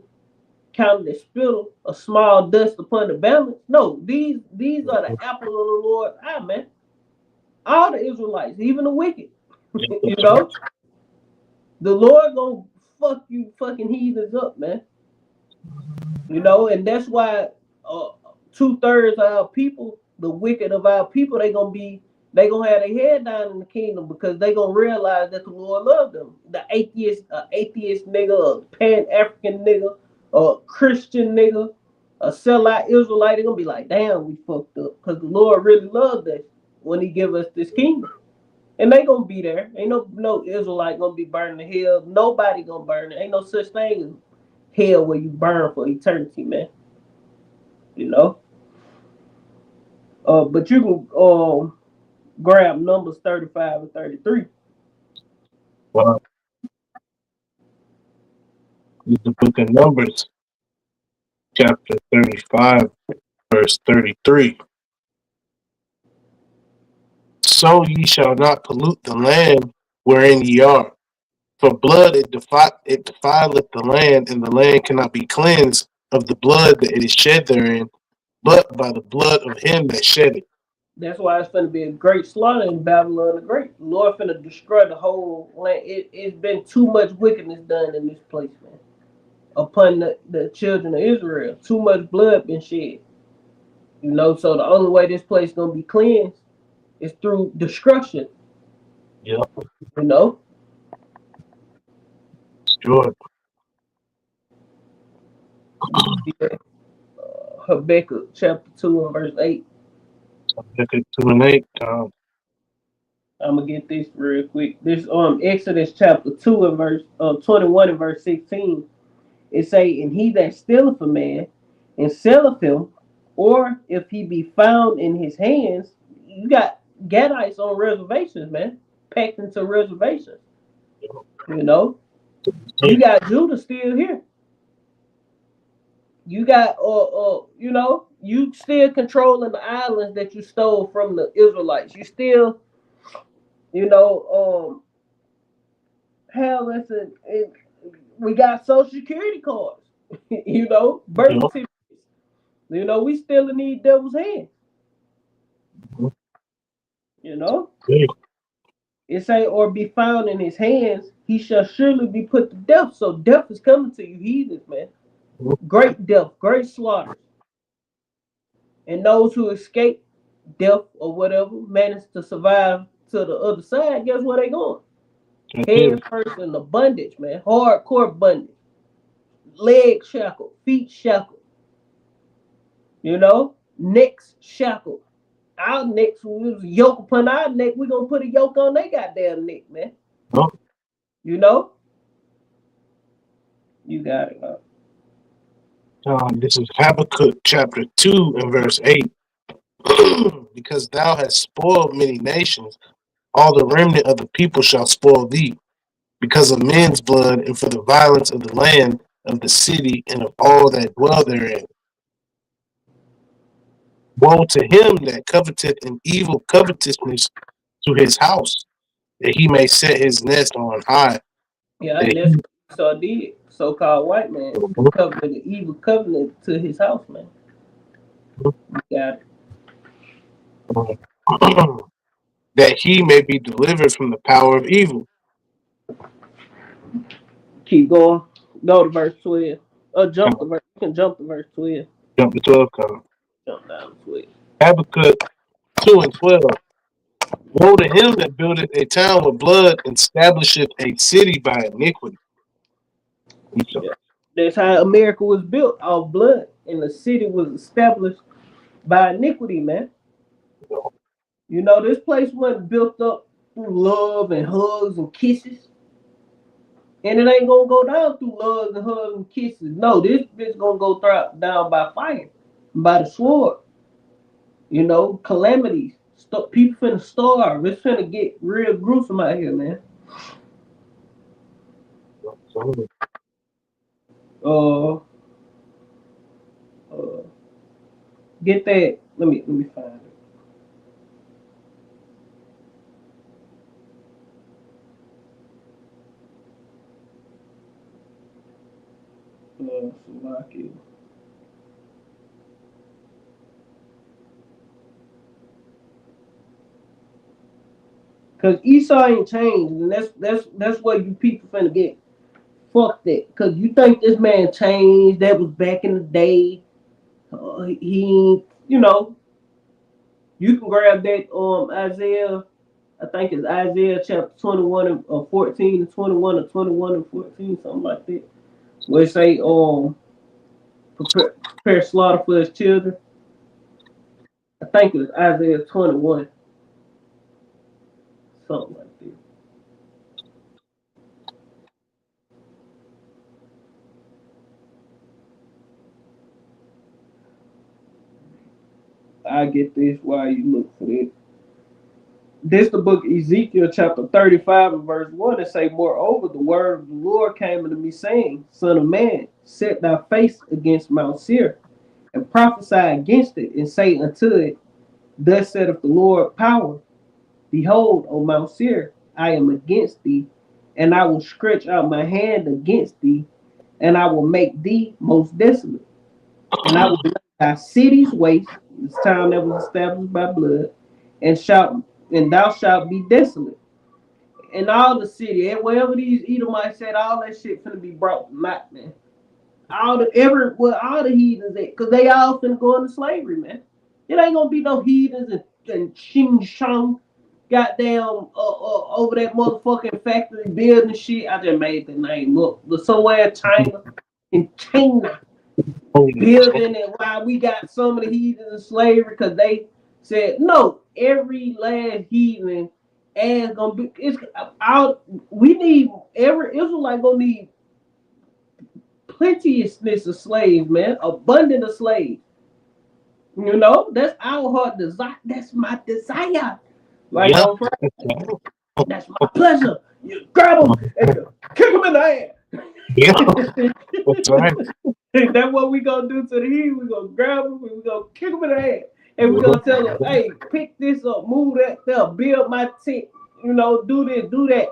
counted as spittle, a small dust upon the balance. No, these are the apple of the Lord's eye, man. All the Israelites, even the wicked, you know, the Lord gonna fuck you fucking heathens up, man. You know, and that's why uh, 2/3 of our people, the wicked of our people, they gonna have their head down in the kingdom because they gonna realize that the Lord loved them. The atheist nigga, a Pan African nigga, a Christian nigga, a sellout Israelite, they gonna be like, damn, we fucked up because the Lord really loved us when He give us this kingdom. And they gonna be there. Ain't no Israelite gonna be burning in hell. Nobody gonna burn it. Ain't no such thing as hell where you burn for eternity, man. You know. But you can grab Numbers 35 and 33. Well, it's the book of Numbers, chapter 35, verse 33. So ye shall not pollute the land wherein ye are. For blood it defileth the land, and the land cannot be cleansed of the blood that it is shed therein, but by the blood of him that shed it. That's why it's gonna be a great slaughter in Babylon the Great. The Lord finna destroy the whole land. It's been too much wickedness done in this place, man. Upon the children of Israel. Too much blood been shed. You know, so the only way this place gonna be cleansed is through destruction. Yeah, You know? sure. Habakkuk chapter 2 and verse 8. Look at 2 and 8. I'm gonna get this real quick. This Exodus chapter 2 and verse 21 and verse 16. It say, and he that stealeth a man and selleth him, or if he be found in his hands, you got Gadites on reservations, man, packed into reservations. You know, you got Judah still here. You got you know, you still controlling the islands that you stole from the Israelites. You still, you know, hell, listen, we got social security cards, you know, birth Yeah. certificates. You know, we still in these devil's hands. You know, Okay. it say, or be found in his hands, he shall surely be put to death. So death is coming to you, heathens, man. Great death, great slaughter. And those who escape death or whatever manage to survive to the other side. Guess where they going? That's Head it. first in the bondage, man. Hardcore bondage. Leg shackled, feet shackled. You know, necks shackled. Our necks, we was yoke upon our neck. We gonna put a yoke on their goddamn neck, man. Oh, You know, you got it. this is Habakkuk chapter 2 and verse 8. Because thou hast spoiled many nations, all the remnant of the people shall spoil thee, because of men's blood, and for the violence of the land, of the city, and of all that dwell therein. Woe to him that coveteth an evil covetousness to his house, that he may set his nest on high. Yeah, That and that's what Esau did. So-called white man covered the evil covenant to his house, man. You got it. that he may be delivered from the power of evil. Keep going. Go to verse 12. Jump the verse. You can jump to verse 12. Jump to 12. Jump down to 12. Habakkuk 2 and 12. Woe to him that buildeth a town with blood, and establisheth a city by iniquity. Yeah. That's how America was built off blood, and the city was established by iniquity, man. You know, this place wasn't built up through love and hugs and kisses. And it ain't gonna go down through love and hugs and kisses. No, this bitch gonna go down by fire, by the sword. You know, calamities. People finna starve. It's finna get real gruesome out here, man. Uh, uh get that. Let me find it. Slovakia. Cause Esau ain't changed, and that's what you people finna get Fuck that. Cause you think this man changed? That was back in the day. He, you can grab that Isaiah. I think it's Isaiah chapter 21 and 14 and 21 or 21 and 14, something like that. Where it say prepare slaughter for his children. I think it was Isaiah 21, something like that. I get this while you look for it. This the book of Ezekiel chapter 35 and verse 1. It say, moreover, the word of the Lord came unto me, saying, Son of man, set thy face against Mount Seir, and prophesy against it, and say unto it, Thus saith the Lord power, Behold, O Mount Seir, I am against thee, and I will stretch out my hand against thee, and I will make thee most desolate, and I will lay thy cities waste, this town that was established by blood, and shalt and thou shalt be desolate. And all the city, and wherever these Edomites said, all that shit finna be brought back, man. All the heathens at, cause they all finna go into slavery, man. It ain't gonna be no heathens and Xing Shang, goddamn, over that motherfucking factory building shit. I just made the name up. But somewhere in China, building, and why we got some of the heathens in slavery, because they said no, every last heathen and gonna be it's out. We need every Israelite gonna need plenteousness of slaves, man, abundant of slaves. That's our heart desire. That's my desire. Like Yeah. on Friday, that's my pleasure. You grab them and you kick them in the ass. Yeah. That's right. That's what we gonna do to the heat. We gonna grab them and we gonna kick them in the ass. And we gonna tell them, hey, pick this up, move that there, build my tent, do this, do that.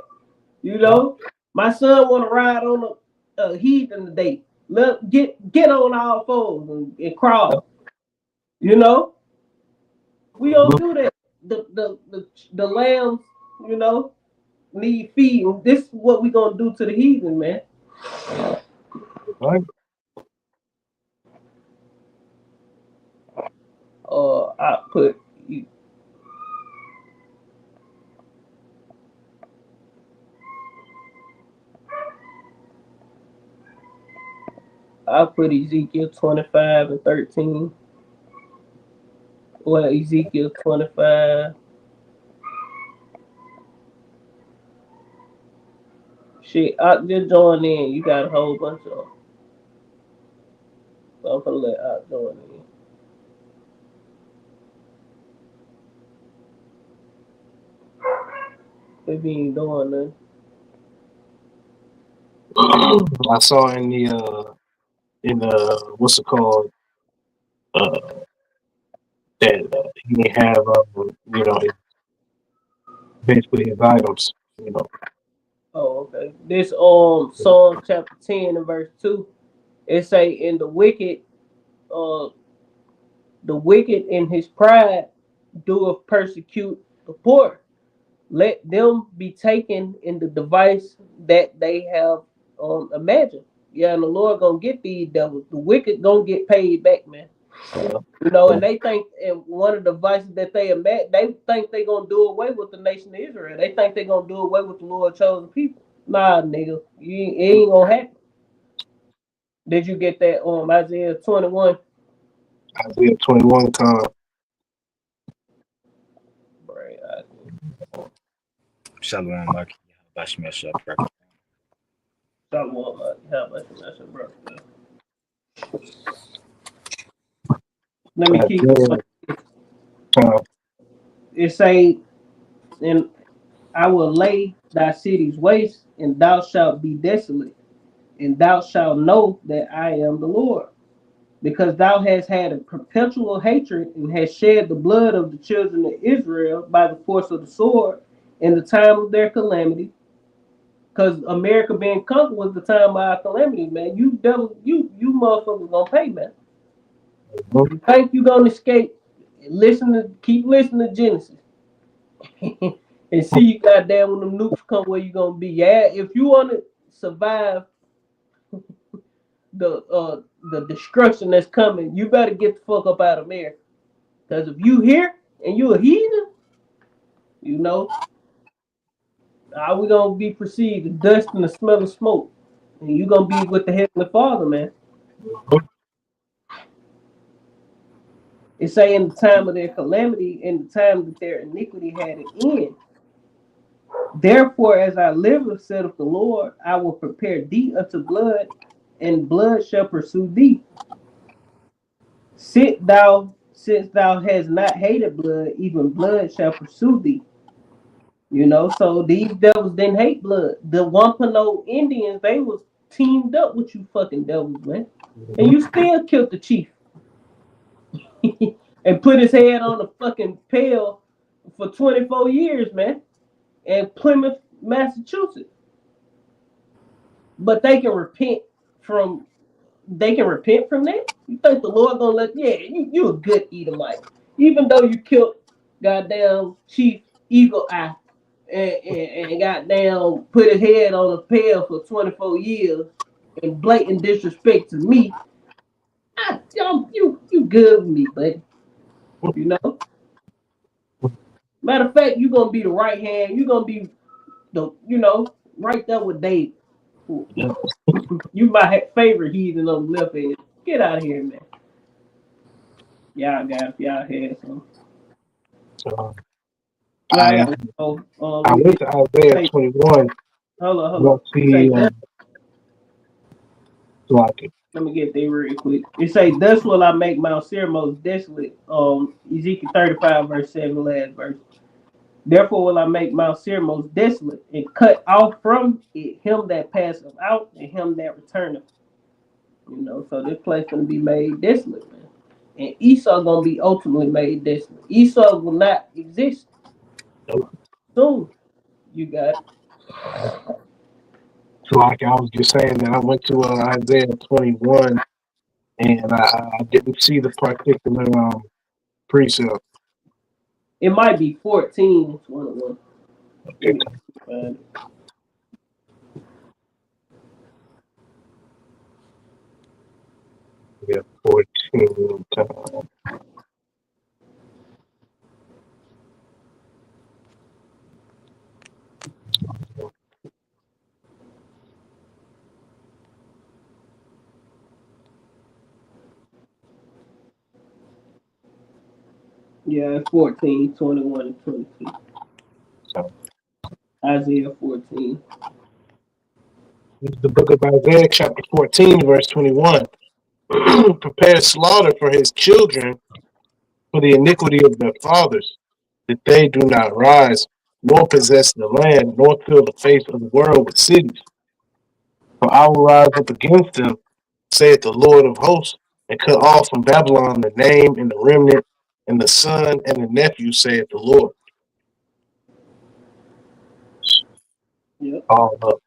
My son wanna ride on a heathen today. Get on all fours and crawl. You know, we don't do that. The lambs, need feeding. This is what we gonna do to the heathen, man. Right. I put Ezekiel 25 and 13. Well, Ezekiel 25. Shit, I just join in. You got a whole bunch of them. So I'm gonna let out join in. If he ain't doing nothing. I saw in the what's it called, that he didn't have basically his items. Oh, okay. This Psalm chapter 10 and verse 2. It say, in uh the wicked in his pride doeth persecute the poor. Let them be taken in the device that they have imagined. Yeah, and the Lord gonna get these devils. The wicked gonna get paid back, man. And they think, and one of the devices that they imagine, they think they gonna do away with the nation of Israel. They think they gonna do away with the Lord chosen people. Nah, nigga, it ain't gonna happen. Did you get that Isaiah 21? Isaiah 21 come. Right. Shalom, Mark. Shalom, how about you, bro? Let me keep it say, and I will lay thy cities waste, and thou shalt be desolate, and thou shalt know that I am the Lord. Because thou hast had a perpetual hatred and hast shed the blood of the children of Israel by the force of the sword in the time of their calamity. Because America being conquered was the time of our calamity, man. You motherfuckers gonna pay, man. You think you gonna escape? Keep listening to Genesis, and see you goddamn when them nukes come, where you gonna be. Yeah, if you wanna survive the destruction that's coming, you better get the fuck up out of there. Because if you here and you a heathen, you know, how we gonna be perceived? The dust and the smell of smoke. And you gonna be with the Heavenly Father, man. It say in the time of their calamity, in the time that their iniquity had an end. Therefore, as I live, saith the Lord, I will prepare thee unto blood, and blood shall pursue thee. Since thou hast not hated blood, even blood shall pursue thee. You know, so these devils didn't hate blood. The Wampano Indians, they was teamed up with you fucking devils, man. And you still killed the chief and put his head on a fucking pail for 24 years, man. In Plymouth, Massachusetts. But from they can repent from that? You think the Lord gonna let you a good Edomite. Even though you killed goddamn Chief Eagle Eye and goddamn put his head on a pail for 24 years and blatant disrespect to me, you good with me, buddy. You know? Matter of fact, you're gonna be the right hand, you're gonna be right there with David. You my favorite heathen on the left hand. Get out of here, man. Y'all had some. So I I gotta go. I Let me went get. to Isaiah Say, 21. hold on. Let's see, like it. Let me get there real quick. It say, "Thus will I make Mount Seir most desolate." Ezekiel 35 verse 7, last verse. Therefore will I make Mount Seir most desolate, and cut off from it him that passeth out, and him that returneth. You know, so this place gonna be made desolate, man. And Esau gonna be ultimately made desolate. Esau will not exist soon. You got it. So like I was just saying that I went to Isaiah 21 and I didn't see the particular precept. It might be 14, 21. Let Okay. me find it. Yeah, 14 times. Yeah, 14, 21, and 22. So Isaiah 14. this is the book of Isaiah, chapter 14, verse 21. Prepare slaughter for his children for the iniquity of their fathers, that they do not rise, nor possess the land, nor fill the face of the world with cities. For I will rise up against them, saith the Lord of hosts, and cut off from Babylon the name and the remnant, and the son and the nephew, saith the Lord. Yep. All up,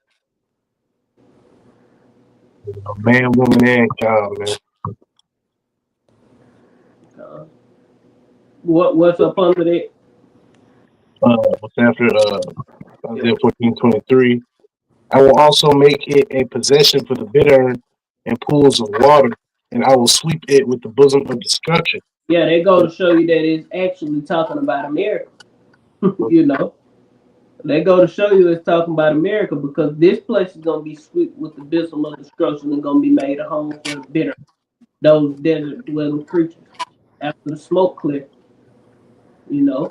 man, woman, and child, man. Uh, what's up under that? What's after Isaiah 14:23? I will also make it a possession for the bitter and pools of water, and I will sweep it with the bosom of destruction. Yeah, they go to show you that it's actually talking about America. You know, they go to show you it's talking about America because this place is gonna be swept with the bosom of destruction and gonna be made a home for the bitter, those desert dwelling creatures. After the smoke clear, you know,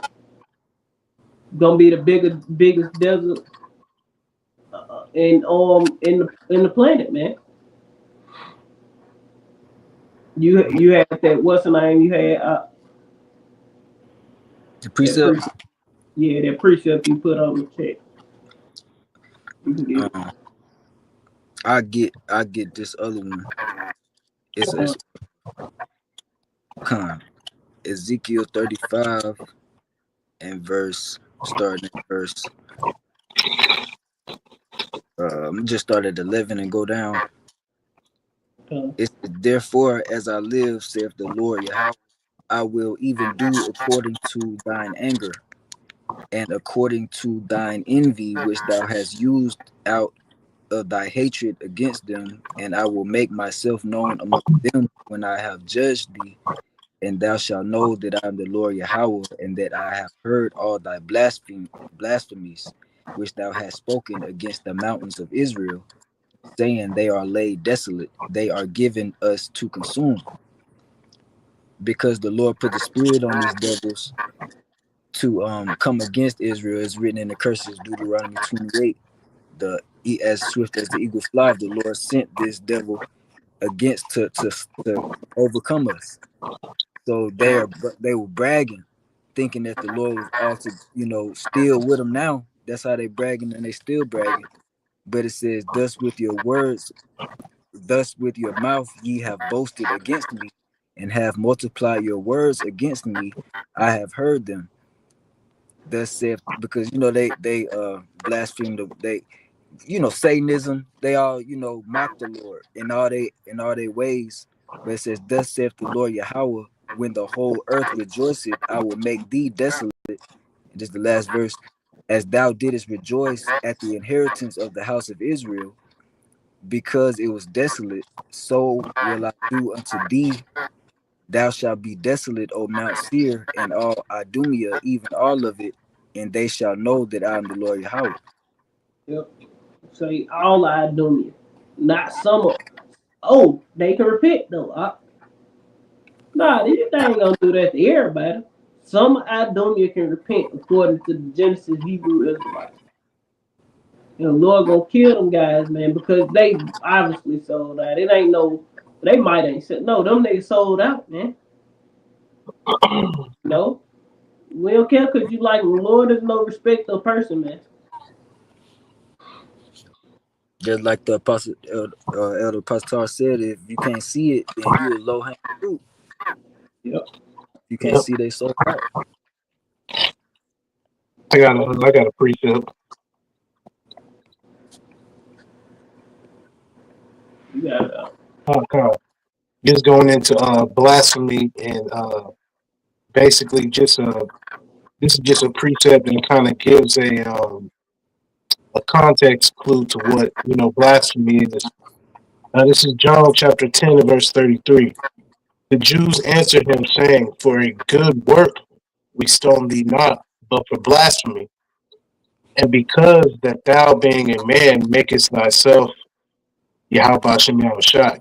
gonna be the biggest desert in the planet, man. You had that what's the name? You had The that precept. precept. Yeah, that precept you put on the check. You can get it. Um, I get this other one. It's Uh, con Ezekiel 35 and starting at verse. Just start at 11 and go down. It's therefore as I live, saith the Lord Yahweh, I will even do according to thine anger and according to thine envy which thou hast used out of thy hatred against them, and I will make myself known among them when I have judged thee. And thou shalt know that I am the Lord Yahweh, and that I have heard all thy blasphemies, which thou hast spoken against the mountains of Israel, saying, they are laid desolate, they are given us to consume. Because the Lord put the spirit on these devils to come against Israel, is written in the curses, Deuteronomy 28. The as swift as the eagle flies, the Lord sent this devil against to overcome us. So they were bragging, thinking that the Lord was also, still with them now. That's how they bragging, and they still bragging. But it says, thus with your mouth ye have boasted against me, and have multiplied your words against me. I have heard them. Thus saith, because they blaspheme they Satanism, they all mock the Lord in all they ways. But it says, thus saith the Lord Yahweh, when the whole earth rejoiceth, I will make thee desolate. And this is the last verse. As thou didst rejoice at the inheritance of the house of Israel, because it was desolate, so will I do unto thee. Thou shalt be desolate, O Mount Seir, and all Idumea, even all of it, and they shall know that I am the Lord Yahweh. Yep. Say all I do, not some of. Oh, they can repent though. Nah, this thing ain't gonna do that to everybody. Some Adonia can repent according to the Genesis Hebrew Israelites. And the Lord gonna kill them guys, man, because they obviously sold out. It ain't no, they might ain't said no. Them niggas sold out, man. No, we don't care because you like the Lord is no respect of person, man. Just like the apostle Elder Pastor said, if you can't see it, then you a low hanging fruit. Yep. You can't Yep. see they sold out. I got a precept. You got Okay. Just going into blasphemy and basically just this is just a precept and kind of gives a context clue to what blasphemy is. This is John chapter 10 and verse 33. The Jews answered him, saying, for a good work we stone thee not, but for blasphemy, and because that thou being a man makest thyself Yahweh Shem Yahushai.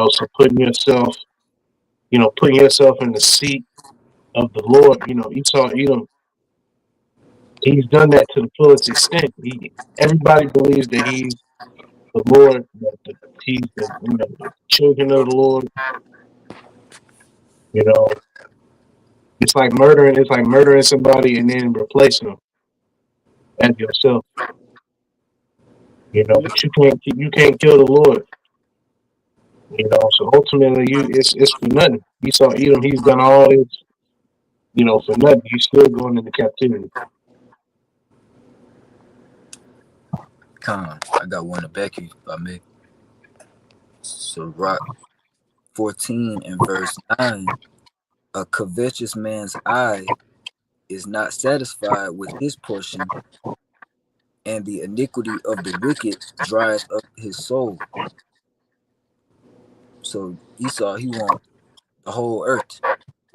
So putting yourself in the seat of the Lord. Esau, he's done that to the fullest extent. Everybody believes that he's the Lord, that he's the children of the Lord. You know, it's like murdering. It's like murdering somebody and then replacing them as yourself. But you can't kill the Lord. So ultimately, it's for nothing. Esau, Edom, he's done all this, for nothing. He's still going into captivity. I got one to back you if I may. So Rock 14 and verse 9, a covetous man's eye is not satisfied with his portion, and the iniquity of the wicked dries up his soul. So Esau, he want the whole earth.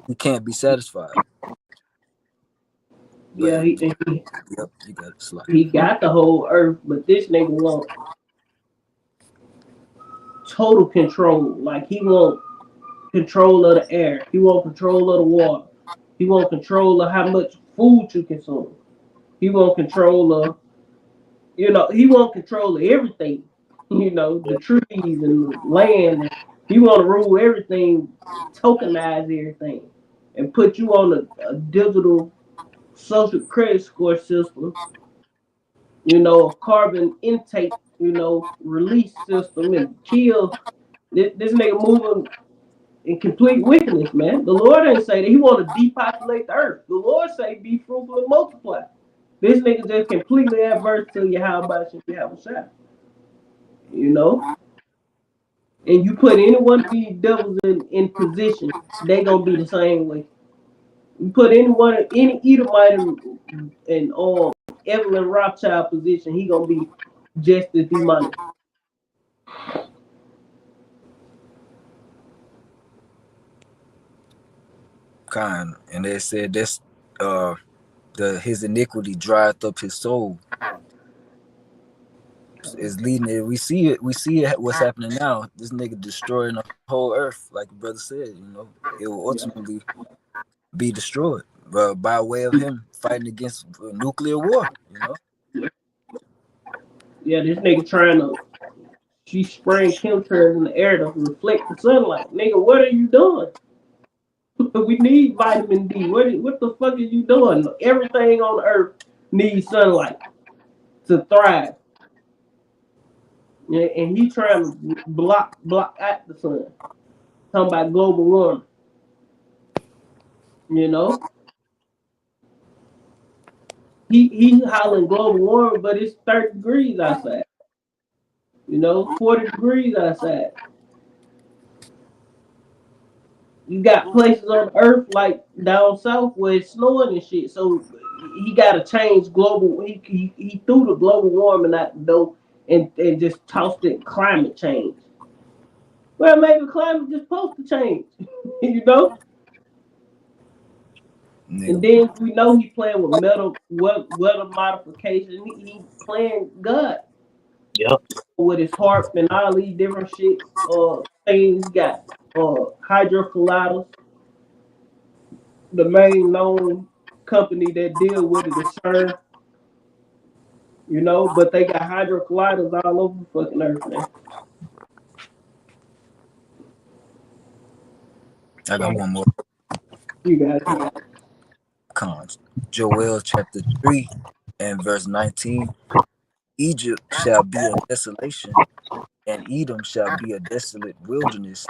He can't be satisfied. yeah, But yep, you got it. Slide. he got the whole earth, but this nigga want total control. Like he want control of the air. He want control of the water. He want control of how much food you consume. He want control of, he want control of everything. The trees and the land. He want to rule everything, tokenize everything, and put you on a digital social credit score system. A carbon intake, release system, and kill this nigga moving in complete wickedness, man. The Lord ain't say that He want to depopulate the earth. The Lord say, "Be fruitful and multiply." This nigga just completely adverse to you. How about you have a shot? You know, and you put any one of these devils in position, they gonna be the same way. You put any Edomite in Evelyn Rothschild position, he gonna be just as demonic. Kind. And they said that's uh his iniquity drieth up his soul. Is leading it. We see it what's happening now. This nigga destroying the whole earth, like the brother said, it will Yeah, ultimately be destroyed by way of him fighting against nuclear war. yeah. This nigga trying to she spraying chemtrails in the air to reflect the sunlight. Nigga, what are you doing? We need vitamin D. What the fuck are you doing? Everything on Earth needs sunlight to thrive. Yeah, and he trying to block out the sun. Talking about global warming. You know, he's hollering global warming, but it's 30 degrees outside. 40 degrees outside. You got places on Earth like down south where it's snowing and shit. So he got to change global. He threw the global warming out the door and just tossed it climate change. Well, maybe climate just supposed to change, you know. And Nigga, then we know he playing with weather modification. He playing God Yep. with his harp and all these different shit. Things got hydro colliders. The main known company that deal with it is CERN, but they got hydro colliders all over the fucking earth, man. I got one more. You got it. Cons. Joel chapter 3 and verse 19. Egypt shall be a desolation, and Edom shall be a desolate wilderness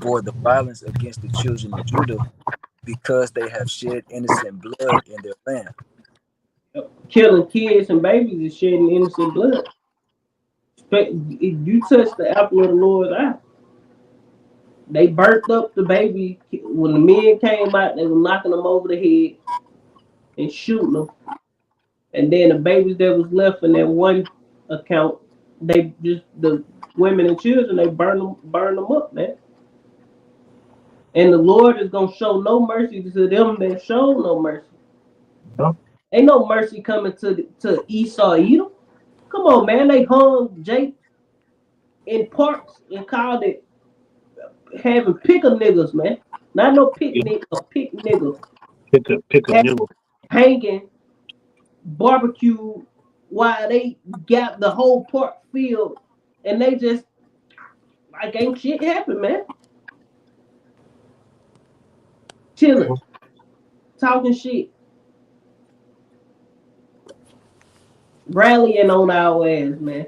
for the violence against the children of Judah, because they have shed innocent blood in their land. Killing kids and babies is shedding innocent blood. If you touch the apple of the Lord's eye, they burnt up the baby. When the men came out, they were knocking them over the head and shooting them. And then the babies that was left in that one account, they just the women and children, they burn them up, man. And the Lord is gonna show no mercy to them that show no mercy. Yep. Ain't no mercy coming to Esau Edom. Come on, man. They hung Jake in parks and called it having pick a niggas, man. Not no Yep. picnic, a pick niggas. Pick a nigga. Hanging barbecue while they got the whole park filled and they just like ain't shit happen, man. Chilling, talking shit, rallying on our ass, man.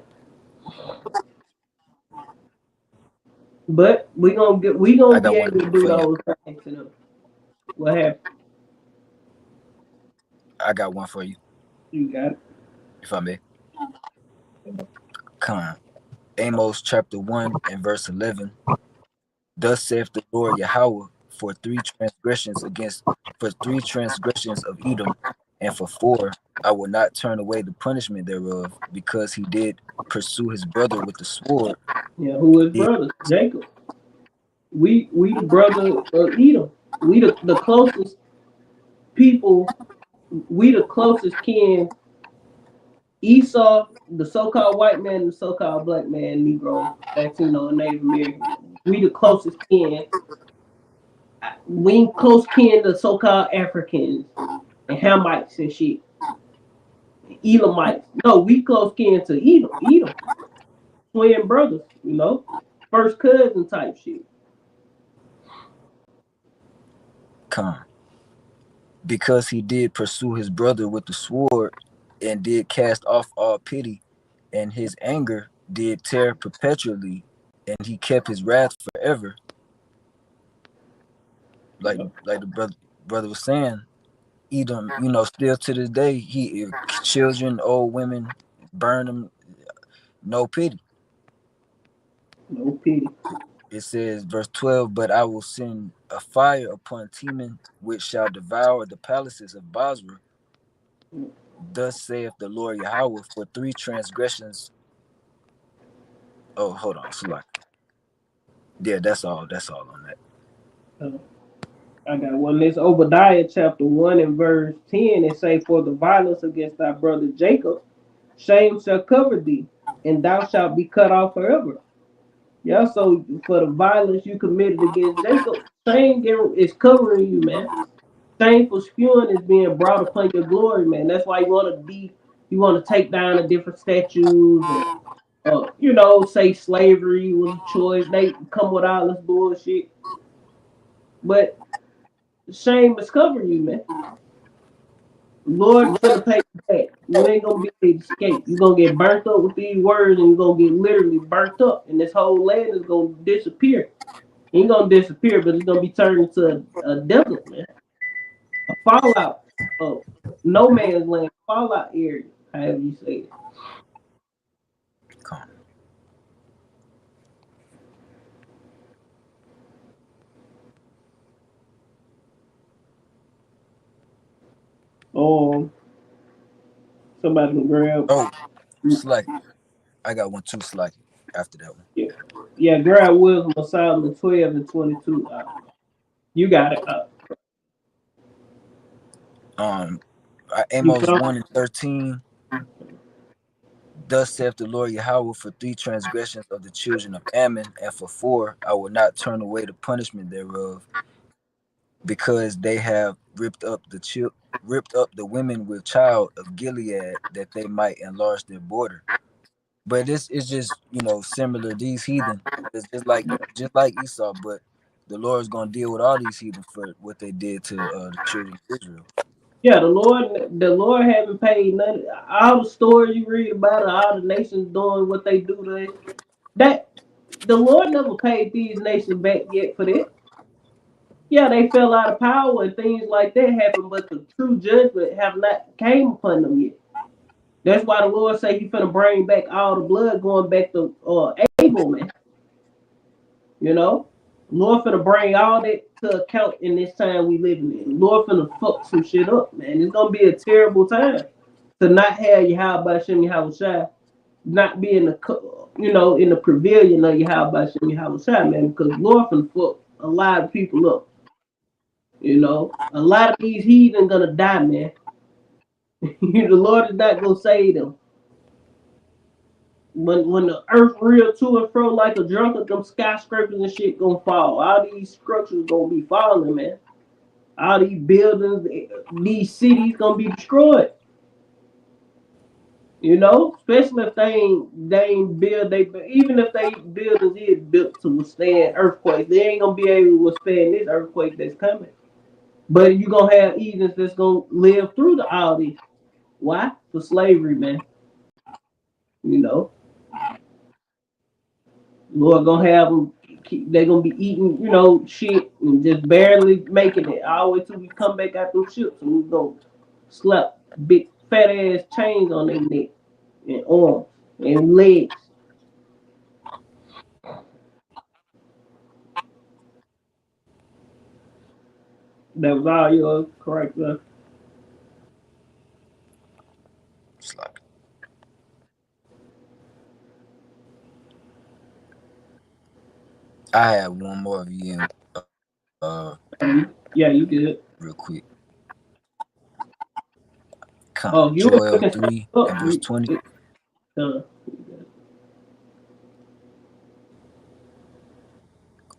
But we I gonna got be one able to do for you. those things to them. What happened? I got one for you, You got it. if I may. Come on. Amos chapter 1 and verse 11. Thus saith the Lord Yahweh, for three transgressions of Edom, and for four I will not turn away the punishment thereof, because he did pursue his brother with the sword. Yeah, who is He, brother? Jacob. We the brother of Edom. We the closest people. We the closest kin. Esau, the so-called white man, and the so-called black man, Negro, Latino, and Native American. We the closest kin. We ain't close kin to so-called Africans and Hamites and shit. Elamites. No, we close kin to Edom. Edom. Twin brothers, First cousin type shit. come, because he did pursue his brother with the sword, and did cast off all pity, and his anger did tear perpetually, and he kept his wrath forever. Like Yep. like the brother was saying, Edom, still to this day, he children, old women, burn them, no pity. No pity. It says, verse 12, but I will send a fire upon Teman, which shall devour the palaces of Basra. Thus saith the Lord Yahweh, for three transgressions Oh, hold on, Salaki. Yeah, that's all. That's all on that. Uh, I got one. This Obadiah chapter 1 and verse 10. It say, "For the violence against thy brother Jacob, shame shall cover thee, and thou shalt be cut off forever." Yeah, so for the violence you committed against Jacob, shame is covering you, man. Shameful spewing is being brought upon your glory, man. That's why you want to take down the different statues and say slavery was a choice. They come with all this bullshit, but shame is covering you, man. Lord finna pay you back. You ain't gonna be able to escape. You're gonna get burnt up with these words, and you're gonna get literally burnt up, and this whole land is gonna disappear. Ain't gonna disappear, but it's gonna be turned into a desert, man. A fallout, of no man's land, fallout area, however you say it. Come. Um, Somebody can grab. Oh, Slack. I got one too, Slack. After that one. Yeah, yeah, grab Wisdom of Solomon 12 and 22. You got it. Um, You Amos come. 1:13. Thus saith the Lord Yahweh, for 3 transgressions of the children of Ammon, and for 4 I will not turn away the punishment thereof, because they have ripped up the women with child of Gilead, that they might enlarge their border. But this is just similar. These heathen, it's just like Esau, but the Lord is gonna deal with all these heathen for what they did to the children of Israel. Yeah, the Lord haven't paid none. All the stories you read about it, all the nations doing what they do to us, that the Lord never paid these nations back yet for that. Yeah, they fell out of power and things like that happened, but the true judgment have not came upon them yet. That's why the Lord say He finna bring back all the blood going back to Abel, man. You know, Lord finna bring all that to account in this time we living in. Lord finna fuck some shit up, man. It's gonna be a terrible time to not have Yahweh Shem Yahweh, not be in the pavilion of Yahweh Shem Yahweh, man, because Lord finna fuck a lot of people up. A lot of these heathen gonna die, man. The Lord is not gonna save them. When the earth reel to and fro like a drunkard, them skyscrapers and shit gonna fall. All these structures gonna be falling, man. All these buildings, these cities gonna be destroyed. Especially if they ain't build they even if they buildings is built to withstand earthquakes, they ain't gonna be able to withstand this earthquake that's coming. But you gonna have heathens that's gonna live through all these. Why? For slavery, man. You know, Lord gonna have them. They're gonna be eating, shit and just barely making it all the way till we come back out those ships, and we gonna slap big fat ass chains on their neck and arms and legs. That was all yours, correct, sir? Slack. I have one more of you in, Yeah, you did. real quick. Oh, you were Joel looking 3 something and up. verse 20. Uh,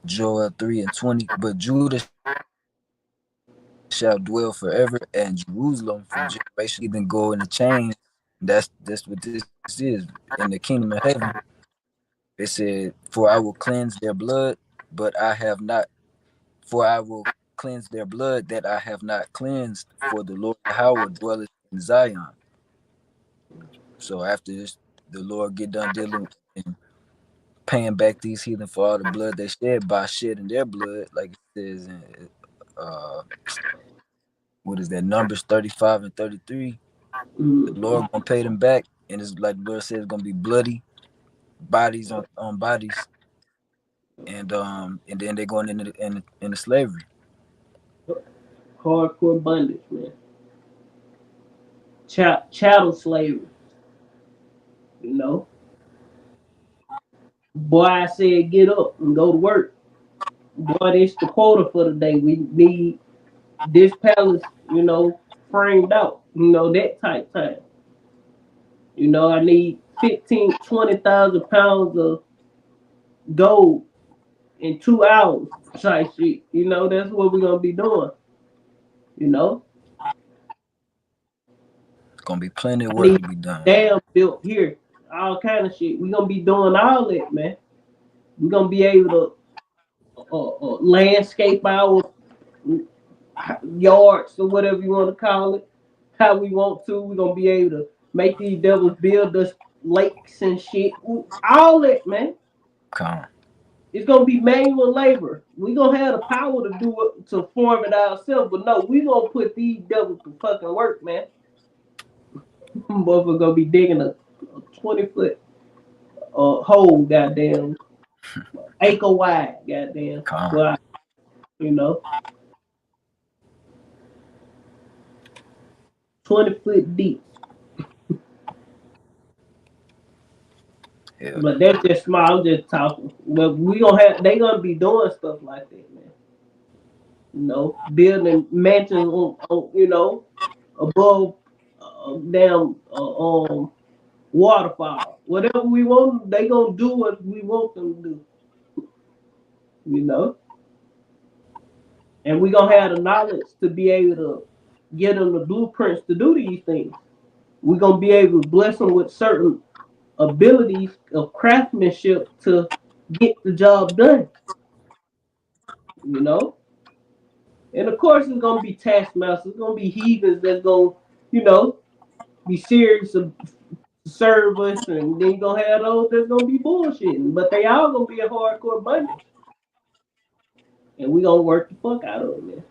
Joel 3 and 20. But Judah shall dwell forever, and Jerusalem from generation even go in the chains. That's what this is in the kingdom of heaven. It said, "For I will cleanse their blood, but I have not. For I will cleanse their blood that I have not cleansed. For the Lord Yahweh dwelleth in Zion." So after this, the Lord get done dealing and paying back these heathen for all the blood they shed by shedding their blood, like it says in uh, what is that, Numbers 35 and 33. The mm, Lord gonna pay them back, and it's like the Lord says, it's gonna be bloody bodies on bodies, and then they're going into slavery. Hardcore bondage, man. Chattel slavery. You know, Boy, I said get up and go to work. Boy, this the quota for the day. We need this palace, framed out. That type time. I need 15, 20,000 pounds of gold in 2 hours type shit. That's what we're gonna be doing. You know, It's gonna be plenty of I work need to be done. dam built here, all kind of shit. We're gonna be doing all that, man. We're gonna be able to landscape our yards or whatever you want to call it, how we want to. We're gonna be able to make these devils build us lakes and shit. All that, man. Come. It's gonna be manual labor. We gonna have the power to do it to form it ourselves, but no, we gonna put these devils to fucking work, man. Motherfucker gonna be digging a 20-foot hole, goddamn, acre wide, goddamn. Come. Well, you know, 20 foot deep. Hell But that's just small. I'm just talking. But we gonna have. They gonna be doing stuff like that, man. Building mansions on above damn waterfall. Whatever we want, they gonna do what we want them to do. You know, and we gonna have the knowledge to be able to get them the blueprints to do these things. We gonna be able to bless them with certain abilities of craftsmanship to get the job done. You know, and of course it's gonna be taskmasters. It's gonna be heathens that's gonna, be serious to serve us, and then you gonna have those that's gonna be bullshitting. But they all gonna be a hardcore bunch, and we gonna work the fuck out of them, man.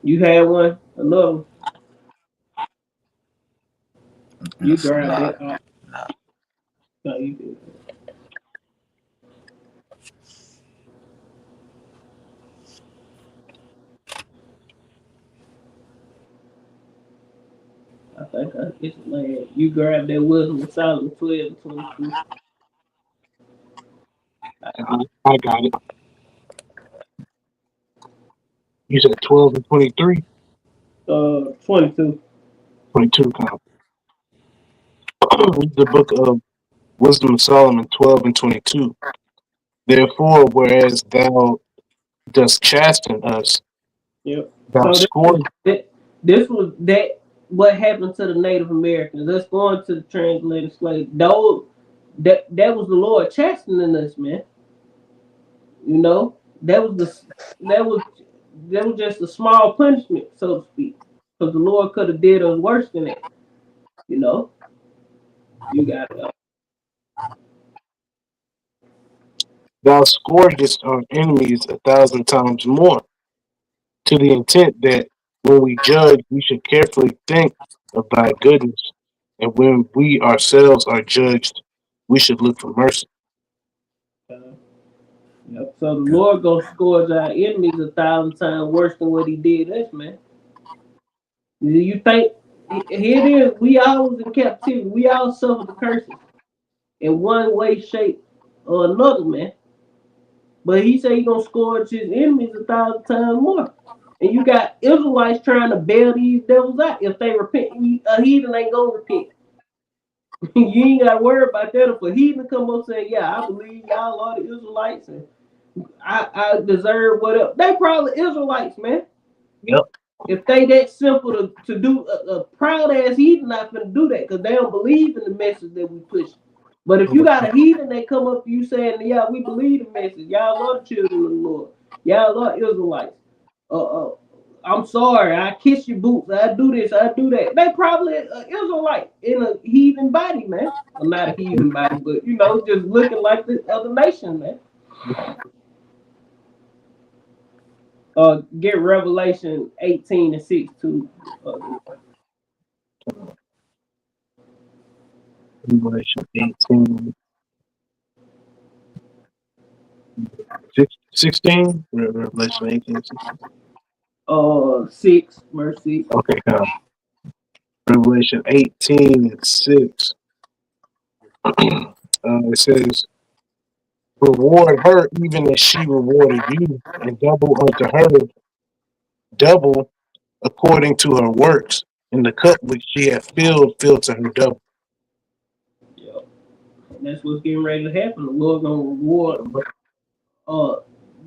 You had one, another one. You grabbed nah, it. nah. No, you did. I think it's like you grabbed that wisdom of Solomon 12 and 22. I got it. You said 12 and 23? 22. 22 count. The book of Wisdom of Solomon 12 and 22. Therefore, whereas thou dost chasten us, Yep. thou So scorn. this was that what happened to the Native Americans. Let's go into the translated slave. Those that was the Lord chastening us, man. You know, that was that was that was just a small punishment, so to speak, because the Lord could have did us worse than that. You know, you got it. Thou scourgest our enemies 1,000 times more, to the intent that when we judge, we should carefully think of thy goodness, and when we ourselves are judged, we should look for mercy. Yep. So the Lord gonna scourge our enemies 1,000 times worse than what He did us, man. You think here it is? We all was in captivity. We all suffered the curses in one way, shape, or another, man. But He said He gonna scourge His enemies 1,000 times more. And you got Israelites trying to bail these devils out. If they repent, a heathen ain't gonna repent. You ain't gotta worry about that. If a heathen come up saying, "Yeah, I believe y'all are the Israelites, and I deserve whatever," they probably Israelites, man. Yep. If they that simple to do, a proud ass heathen not gonna do that because they don't believe in the message that we push. But if you got a heathen that come up to you saying, "Yeah, we believe the message. Y'all are the children of the Lord. Y'all are Israelites. I'm sorry. I kiss your boots. I do this. I do that." They probably an Israelite in a heathen body, man. Well, not a heathen body, but just looking like the other nation, man. Get Revelation 18 and 6 too. Revelation 18, 16, Revelation 18, 16. 6 verse 6. Okay, Revelation 18 and 6. It says, reward her even as she rewarded you, and double unto her, double according to her works. And the cup which she had filled, filled to her double. Yeah. And that's what's getting ready to happen. The Lord gonna reward uh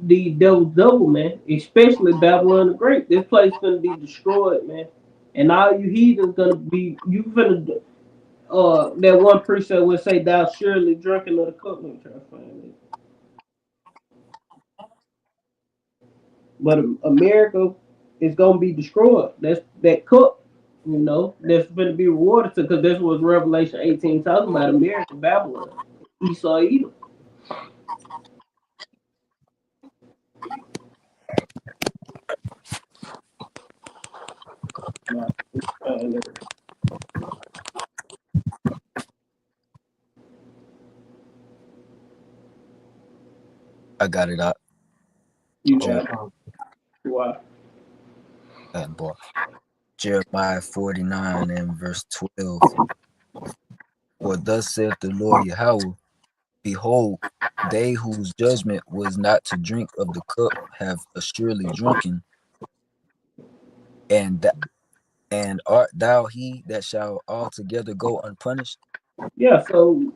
the devil's double, man. Especially Babylon the Great. This place gonna be destroyed, man. And all you heathens gonna be you finna that one precept would say thou surely drinking of the cup. Let me try to find it. But America is gonna be destroyed. That's that cup, that's gonna be rewarded to because that's what Revelation 18 talking about. America, Babylon, Esau, Edom. I got it up. You Jer- got why? boy. Jeremiah 49 and verse 12. For thus saith the Lord Yahweh, behold, they whose judgment was not to drink of the cup have assuredly drunken, and and art thou he that shall altogether go unpunished? Yeah, so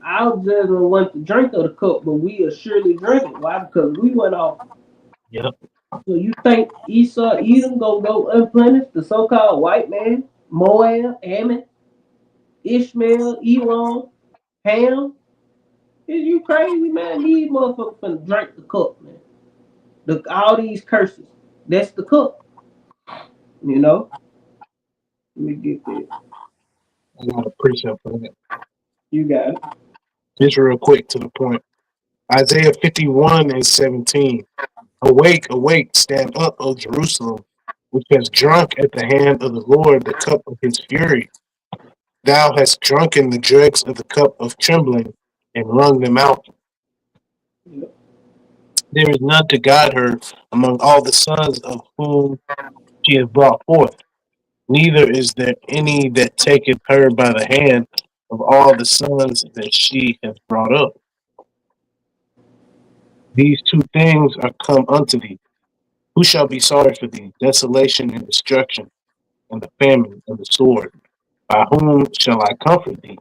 our judgment want to drink of the cup, but we are surely drinking. Why? Because we went off. Yep. So you think Esau, Edom gonna go unpunished? The so-called white man, Moab, Ammon, Ishmael, Elam, Ham. Is you crazy, man? These motherfuckers finna drink the cup, man. All these curses. That's the cup. You know? Let me get that. I got a precept for that. You got it. Just real quick to the point. Isaiah 51 and 17. Awake, awake, stand up, O Jerusalem, which has drunk at the hand of the Lord the cup of his fury. Thou hast drunken the dregs of the cup of trembling and wrung them out. Yep. There is none to guide her among all the sons of whom she is brought forth. Neither is there any that taketh her by the hand of all the sons that she hath brought up. These two things are come unto thee. Who shall be sorry for thee? Desolation and destruction, and the famine and the sword. By whom shall I comfort thee?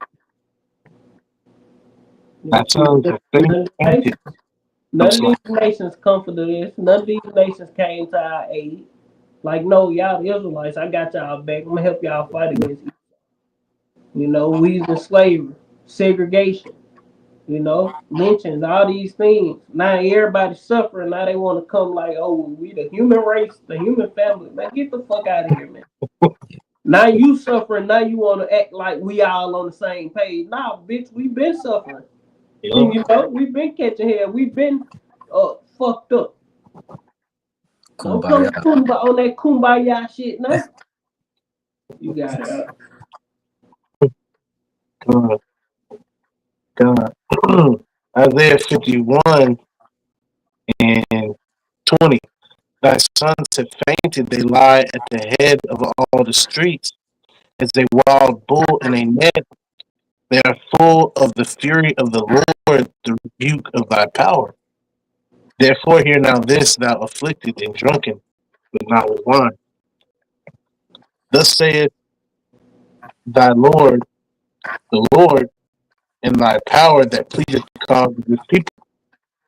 Thy sons have None of the fainted. nations, I'm none of sorry. these nations come for this. None of these nations came to our aid. Like, no, y'all the Israelites, I got y'all back. I'm gonna help y'all fight against you. We was in slavery, segregation, lynchings, all these things. Now everybody's suffering. Now they want to come like, oh, we the human race, the human family. Man, get the fuck out of here, man. Now you suffering. Now you want to act like we all on the same page. Nah, bitch, we been suffering. Yep. We've been catching hell. We've been fucked up. Don't Kumbaya. come on that kumbaya shit now. You got it. God, God. Isaiah 51 and 20. Thy sons have fainted, they lie at the head of all the streets. As a wild bull in a net, they are full of the fury of the Lord, the rebuke of thy power. Therefore, hear now this, thou afflicted and drunken, but not with wine. Thus saith thy Lord, the Lord, in thy power that pleaseth the cause of this people.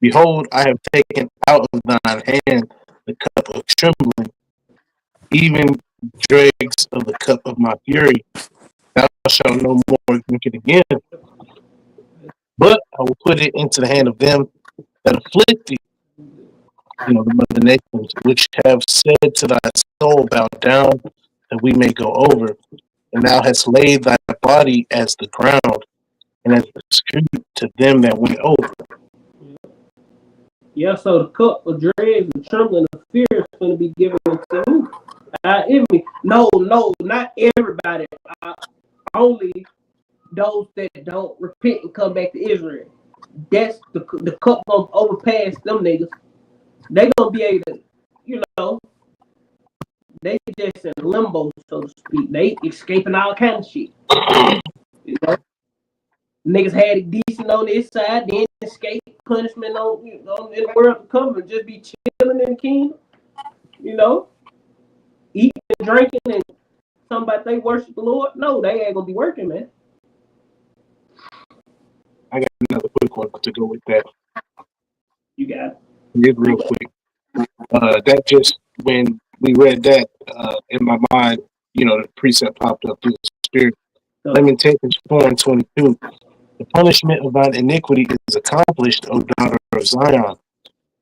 Behold, I have taken out of thine hand the cup of trembling, even dregs of the cup of my fury. Thou shalt no more drink it again, but I will put it into the hand of them that afflict thee, the mother nations, which have said to thy soul, bow down, that we may go over. And thou hast laid thy body as the ground, and as the street to them that went over. Yeah, so the cup of dregs and trembling of fear is going to be given to who? Enemy. No, not everybody. Only those that don't repent and come back to Israel. That's the cup gonna overpass them niggas. They gonna be able to, they just in limbo, so to speak. They escaping all kind of shit. You know? Niggas had it decent on this side, then escape punishment on, in the world to come and just be chilling in the kingdom, eating and drinking and talking about they worship the Lord. No, they ain't gonna be working, man. I got another quick one to go with that. You got it. It's real quick. That just when we read that, in my mind, the precept popped up through the spirit. Lamentations 4:22. The punishment of thine iniquity is accomplished, O daughter of Zion.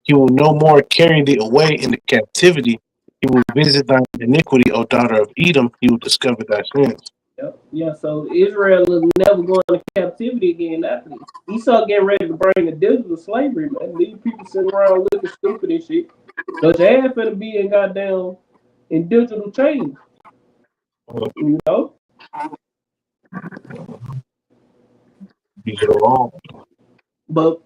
He will no more carry thee away into captivity. He will visit thine iniquity, O daughter of Edom. He will discover thy sins. Yep. Yeah, so Israel is never going to captivity again after this. Esau getting ready to bring a digital slavery, man. These people sitting around looking stupid and shit. But your ass finna be in goddamn in digital change. These are all. But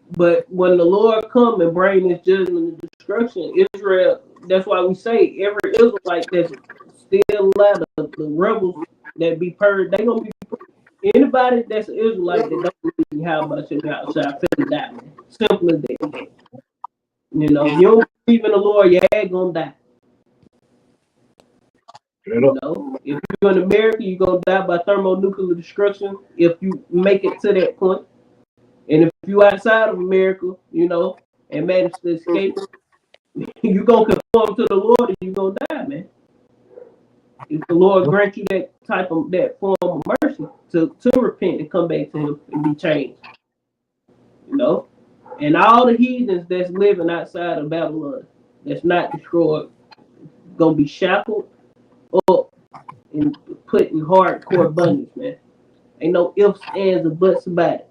when the Lord come and bring His judgment and destruction, Israel. That's why we say every Israelite that's still alive, the rebels that be purged, they gonna be. Anybody that's an Israelite that don't believe how about you outside finna die, man. Simple as that. If you don't believe in the Lord, your ass gonna die. If you're in America, you're gonna die by thermonuclear destruction if you make it to that point. And if you outside of America, and manage to escape, you're gonna conform to the Lord and you're gonna die, man. If the Lord grant you that form of mercy to repent and come back to Him and be changed, and all the heathens that's living outside of Babylon that's not destroyed gonna be shackled up and put in hardcore bondage, man. Ain't no ifs, ands, or buts about it.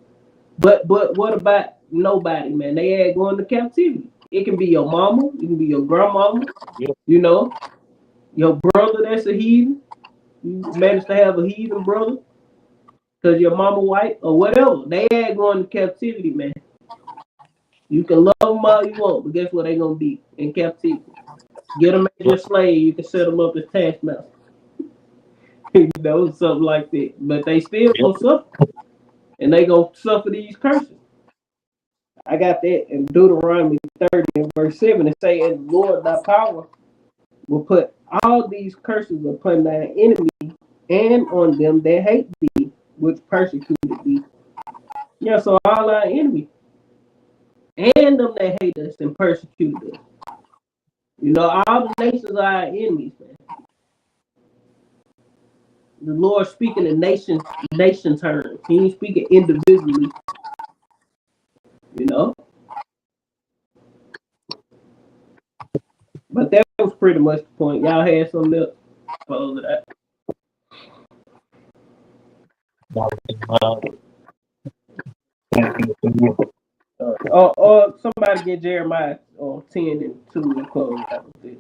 But what about nobody, man? They ain't going to captivity. It can be your mama, it can be your grandmama, your brother that's a heathen. You managed to have a heathen brother because your mama white or whatever. They ain't going to captivity, man. You can love them all you want, but guess what they gonna be in captivity? Get them as your slave, you can set them up as taskmaster. Something like that. But they still gonna suffer, and they gonna suffer these curses. I got that in Deuteronomy 30 and verse 7. It say, "And the Lord thy power will put all these curses upon thy enemy and on them that hate thee, which persecuted thee." Yeah, so all our enemies and them that hate us and persecuted us. All the nations are our enemies, man. The Lord speaking in nation terms. He ain't speaking individually. But that was pretty much the point. Y'all had something else for that. Or somebody get Jeremiah 10 and 2 and close out with it.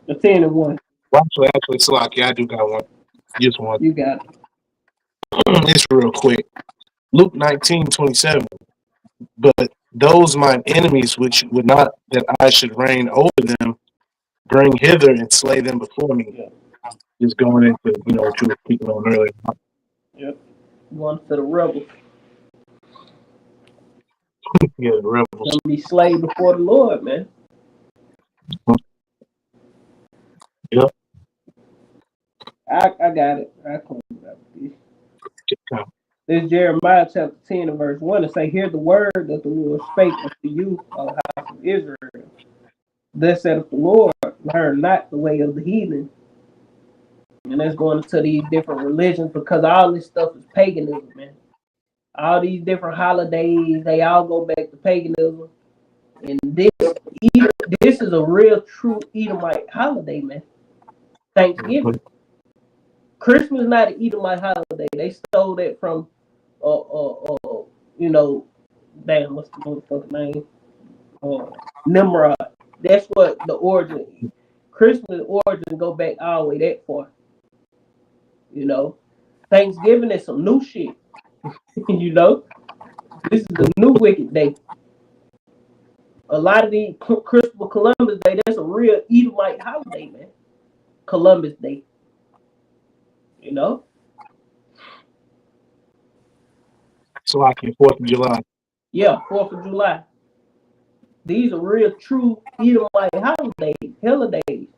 The 10 and 1. Actually, Slocky, I do got one. Just one. You got it. It's real quick. Luke 19:27. But those mine enemies which would not that I should reign over them, bring hither and slay them before me. Yeah. Just going into what you were speaking on earlier. Yep. One for the rebels. Yeah, the rebels. Gonna be slain before the Lord, man. Yep. I got it. I close it out with this. This Jeremiah chapter 10 and verse 1. It say, "Hear the word that the Lord spake unto you, O house of Israel. Thus saith the Lord, learn not the way of the heathen." And that's going into these different religions because all this stuff is paganism, man. All these different holidays, they all go back to paganism. And this is a real true Edomite holiday, man. Thanksgiving. Christmas is not an Edomite holiday. They stole that from damn, what's the motherfucking name? Nimrod. That's what the origin. Christmas origin go back all the way that far. Thanksgiving is some new shit. This is the new wicked day. A lot of these Christopher Columbus Day, that's a real Edomite holiday, man. Columbus Day. So like your 4th of July. Yeah, 4th of July. These are real true Edomite holidays, holidays,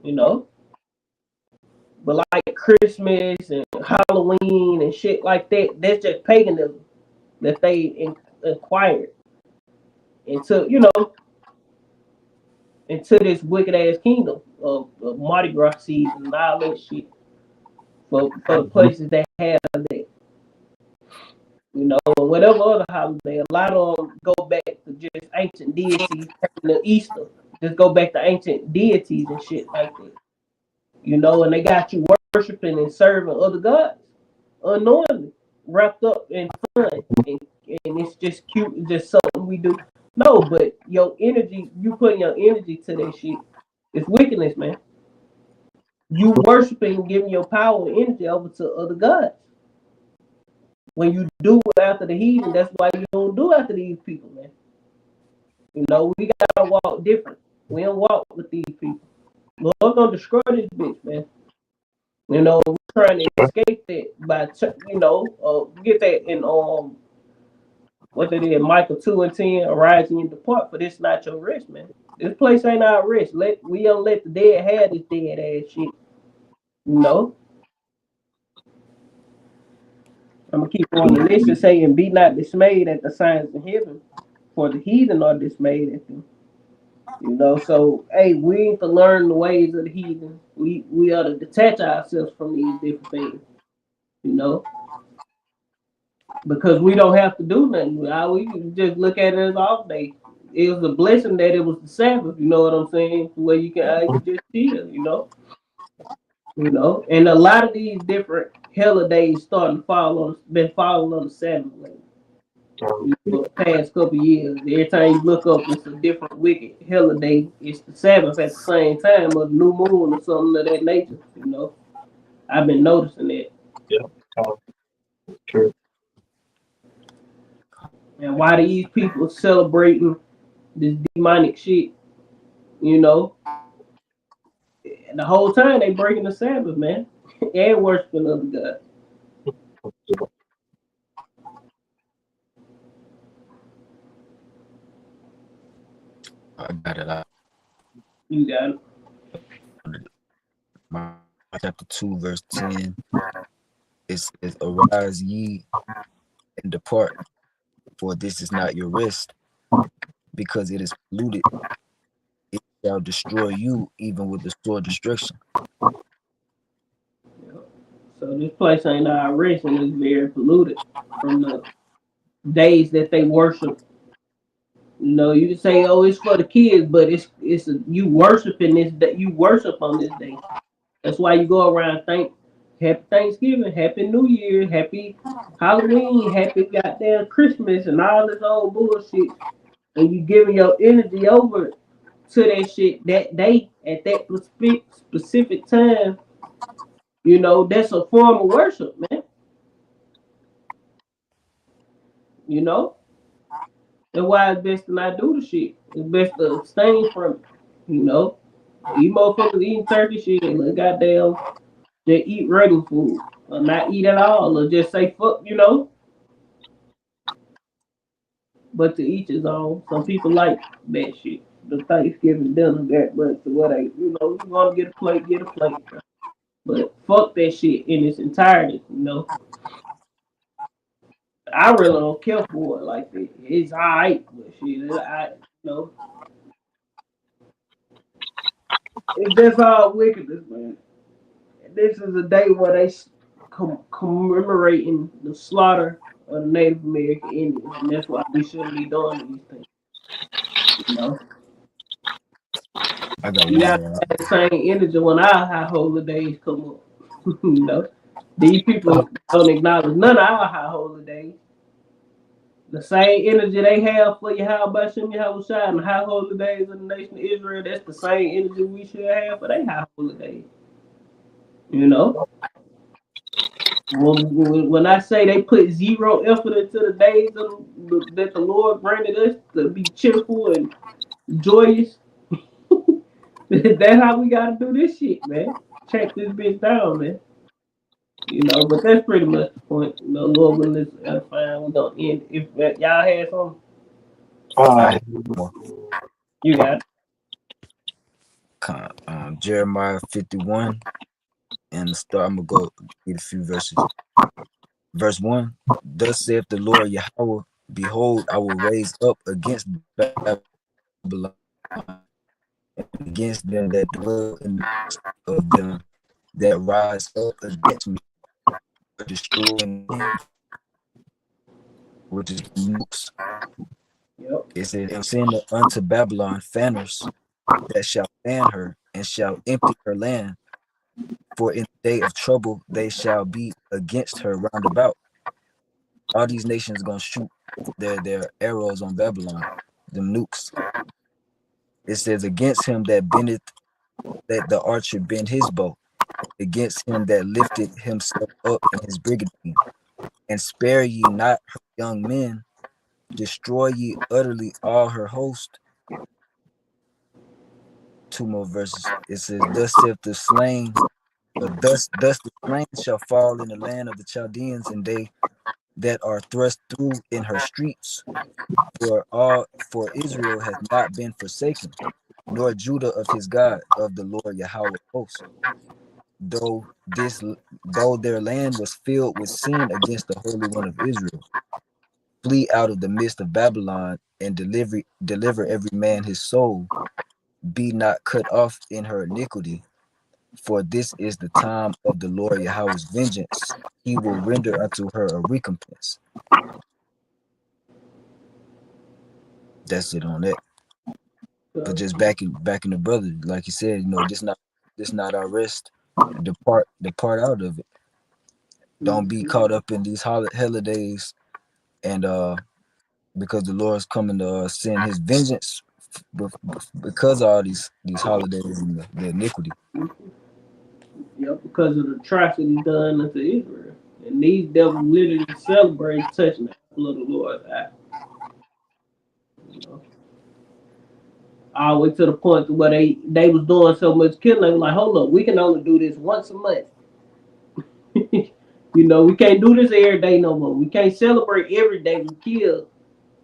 you know. But like Christmas and Halloween and shit like that, that's just paganism that they acquired into, into this wicked ass kingdom of Mardi Gras season and all that shit for the places that have that. Whatever other holiday, a lot of them go back to just ancient deities. The Easter, just go back to ancient deities and shit like that. And they got you worshiping and serving other gods unknowingly, wrapped up in fun, and it's just cute, it's just something we do. No, but your energy, you putting your energy to that shit, it's wickedness, man. You worshiping and giving your power and energy over to other gods. When you do it after the heathen, that's why you don't do after these people, man. We gotta walk different. We don't walk with these people. Lord gonna destroy this bitch, man. We're trying to escape that by, get that in what they did, Michael 2:10, arise and depart, for this not your rest, man. This place ain't our rest. We don't let the dead have this dead ass shit. I'm gonna keep on the list and saying, be not dismayed at the signs in heaven, for the heathen are dismayed at them. So hey, we need to learn the ways of the heathen. We ought to detach ourselves from these different things, you know, because we don't have to do nothing. We can just look at it as off day. It was a blessing that it was the Sabbath. You know what I'm saying? Where you can just chill. And a lot of these different holidays starting to been falling on the Sabbath lately. For the past couple years, every time you look up, it's a different wicked holiday. It's the Sabbath at the same time, or the new moon, or something of that nature. I've been noticing that. Yeah. True. And why these people celebrating this demonic shit? And the whole time they breaking the Sabbath, man, and worshiping other gods. I got it. You got it. Chapter 2, verse 10. It says, arise ye and depart, for this is not your rest, because it is polluted. It shall destroy you, even with the sword destruction. So this place ain't our rest, and it's very polluted from the days that they worship. You can say, "Oh, it's for the kids," but you worshiping this that you worship on this day. That's why you go around Happy Thanksgiving, Happy New Year, Happy Halloween, Happy goddamn Christmas, and all this old bullshit, and you giving your energy over to that shit that day at that specific time. That's a form of worship, man. You know. That's why it's best to not do the shit. It's best to abstain from it. You motherfuckers eating turkey shit, and goddamn, just eat regular food, or not eat at all, or just say fuck, But to each his own. Some people like that shit. The Thanksgiving dinner that, but what you want to get a plate, get a plate. But fuck that shit in its entirety. I really don't care for it like that. It's alright, but shit, it's just all wickedness, man. This is a day where they commemorating the slaughter of the Native American Indians, and that's why we shouldn't be doing these things. I got We one got more. that same energy when our high holidays come up. These people don't acknowledge none of our high holidays. The same energy they have for Yahweh Shem Yahweh Shai and the high holidays of the nation of Israel, that's the same energy we should have for their high holidays. You know? When I say they put zero effort into the days that the Lord granted us to be cheerful and joyous, that's how we gotta do this shit, man. Check this bitch down, man. But that's pretty much the point. Lord willing, this edifying. We're gonna end. If y'all had something, I Uh, have more. you got it. Jeremiah 51 and the start. I'm gonna go read a few verses. Verse 1. Thus saith the Lord Yahweh, behold, I will raise up against Babylon and against them that dwell in the midst of them that rise up against me, destroying him, which is the nukes. Yep. It says, and send unto Babylon fanners that shall fan her and shall empty her land. For in the day of trouble they shall be against her round about. All these nations gonna shoot their arrows on Babylon, them nukes. It says, against him that bendeth, that the archer bend his bow, against him that lifted himself up in his brigandine, and spare ye not her young men, destroy ye utterly all her host. Two more verses. It says, thus saith the slain, thus the slain shall fall in the land of the Chaldeans, and they that are thrust through in her streets. For Israel has not been forsaken, nor Judah of his God, of the Lord Yahweh of hosts. Though this though their land was filled with sin against the Holy One of Israel, flee out of the midst of Babylon and deliver every man his soul. Be not cut off in her iniquity, for this is the time of the Lord Yahweh's vengeance. He will render unto her a recompense. That's it on that. But So, just back in the brother, like you said, this not our rest. Depart out of it. Don't be caught up in these holidays, and because the Lord's coming to send His vengeance because of all these holidays and the iniquity. yep, because of the atrocities done unto Israel. And these devils literally celebrate touching the apple of the Lord's eye. You know? All the way to the point where they was doing so much killing, they were like, hold up, we can only do this once a month. We can't do this every day no more. We can't celebrate every day we kill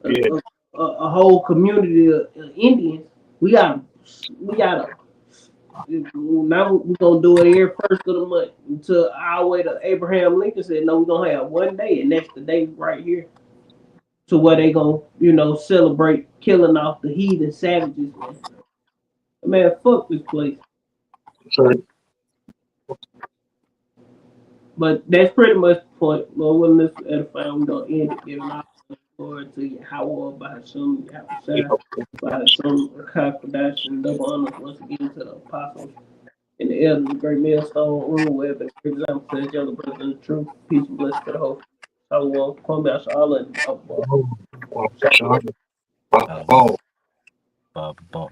a, yeah, a, a whole community of Indians. We gotta now we're gonna do it here first of the month until our way to Abraham Lincoln said no, we're gonna have one day and that's the day right here to where they gonna celebrate killing off the heathen savages, man. Fuck this place. sorry. But that's pretty much the point. Lord willing, this edifying, we're gonna end it giving our glory to Yahweh by Hashem, Yahweh by Hashem, Rakakadash, and double honors once again to the apostles and the elders, the great millstone, room where the great example to each other, brothers in the truth. Peace and blessings to the whole. Shalom, Kwame, Ashala, and Oh, Shalom. Bump, bump.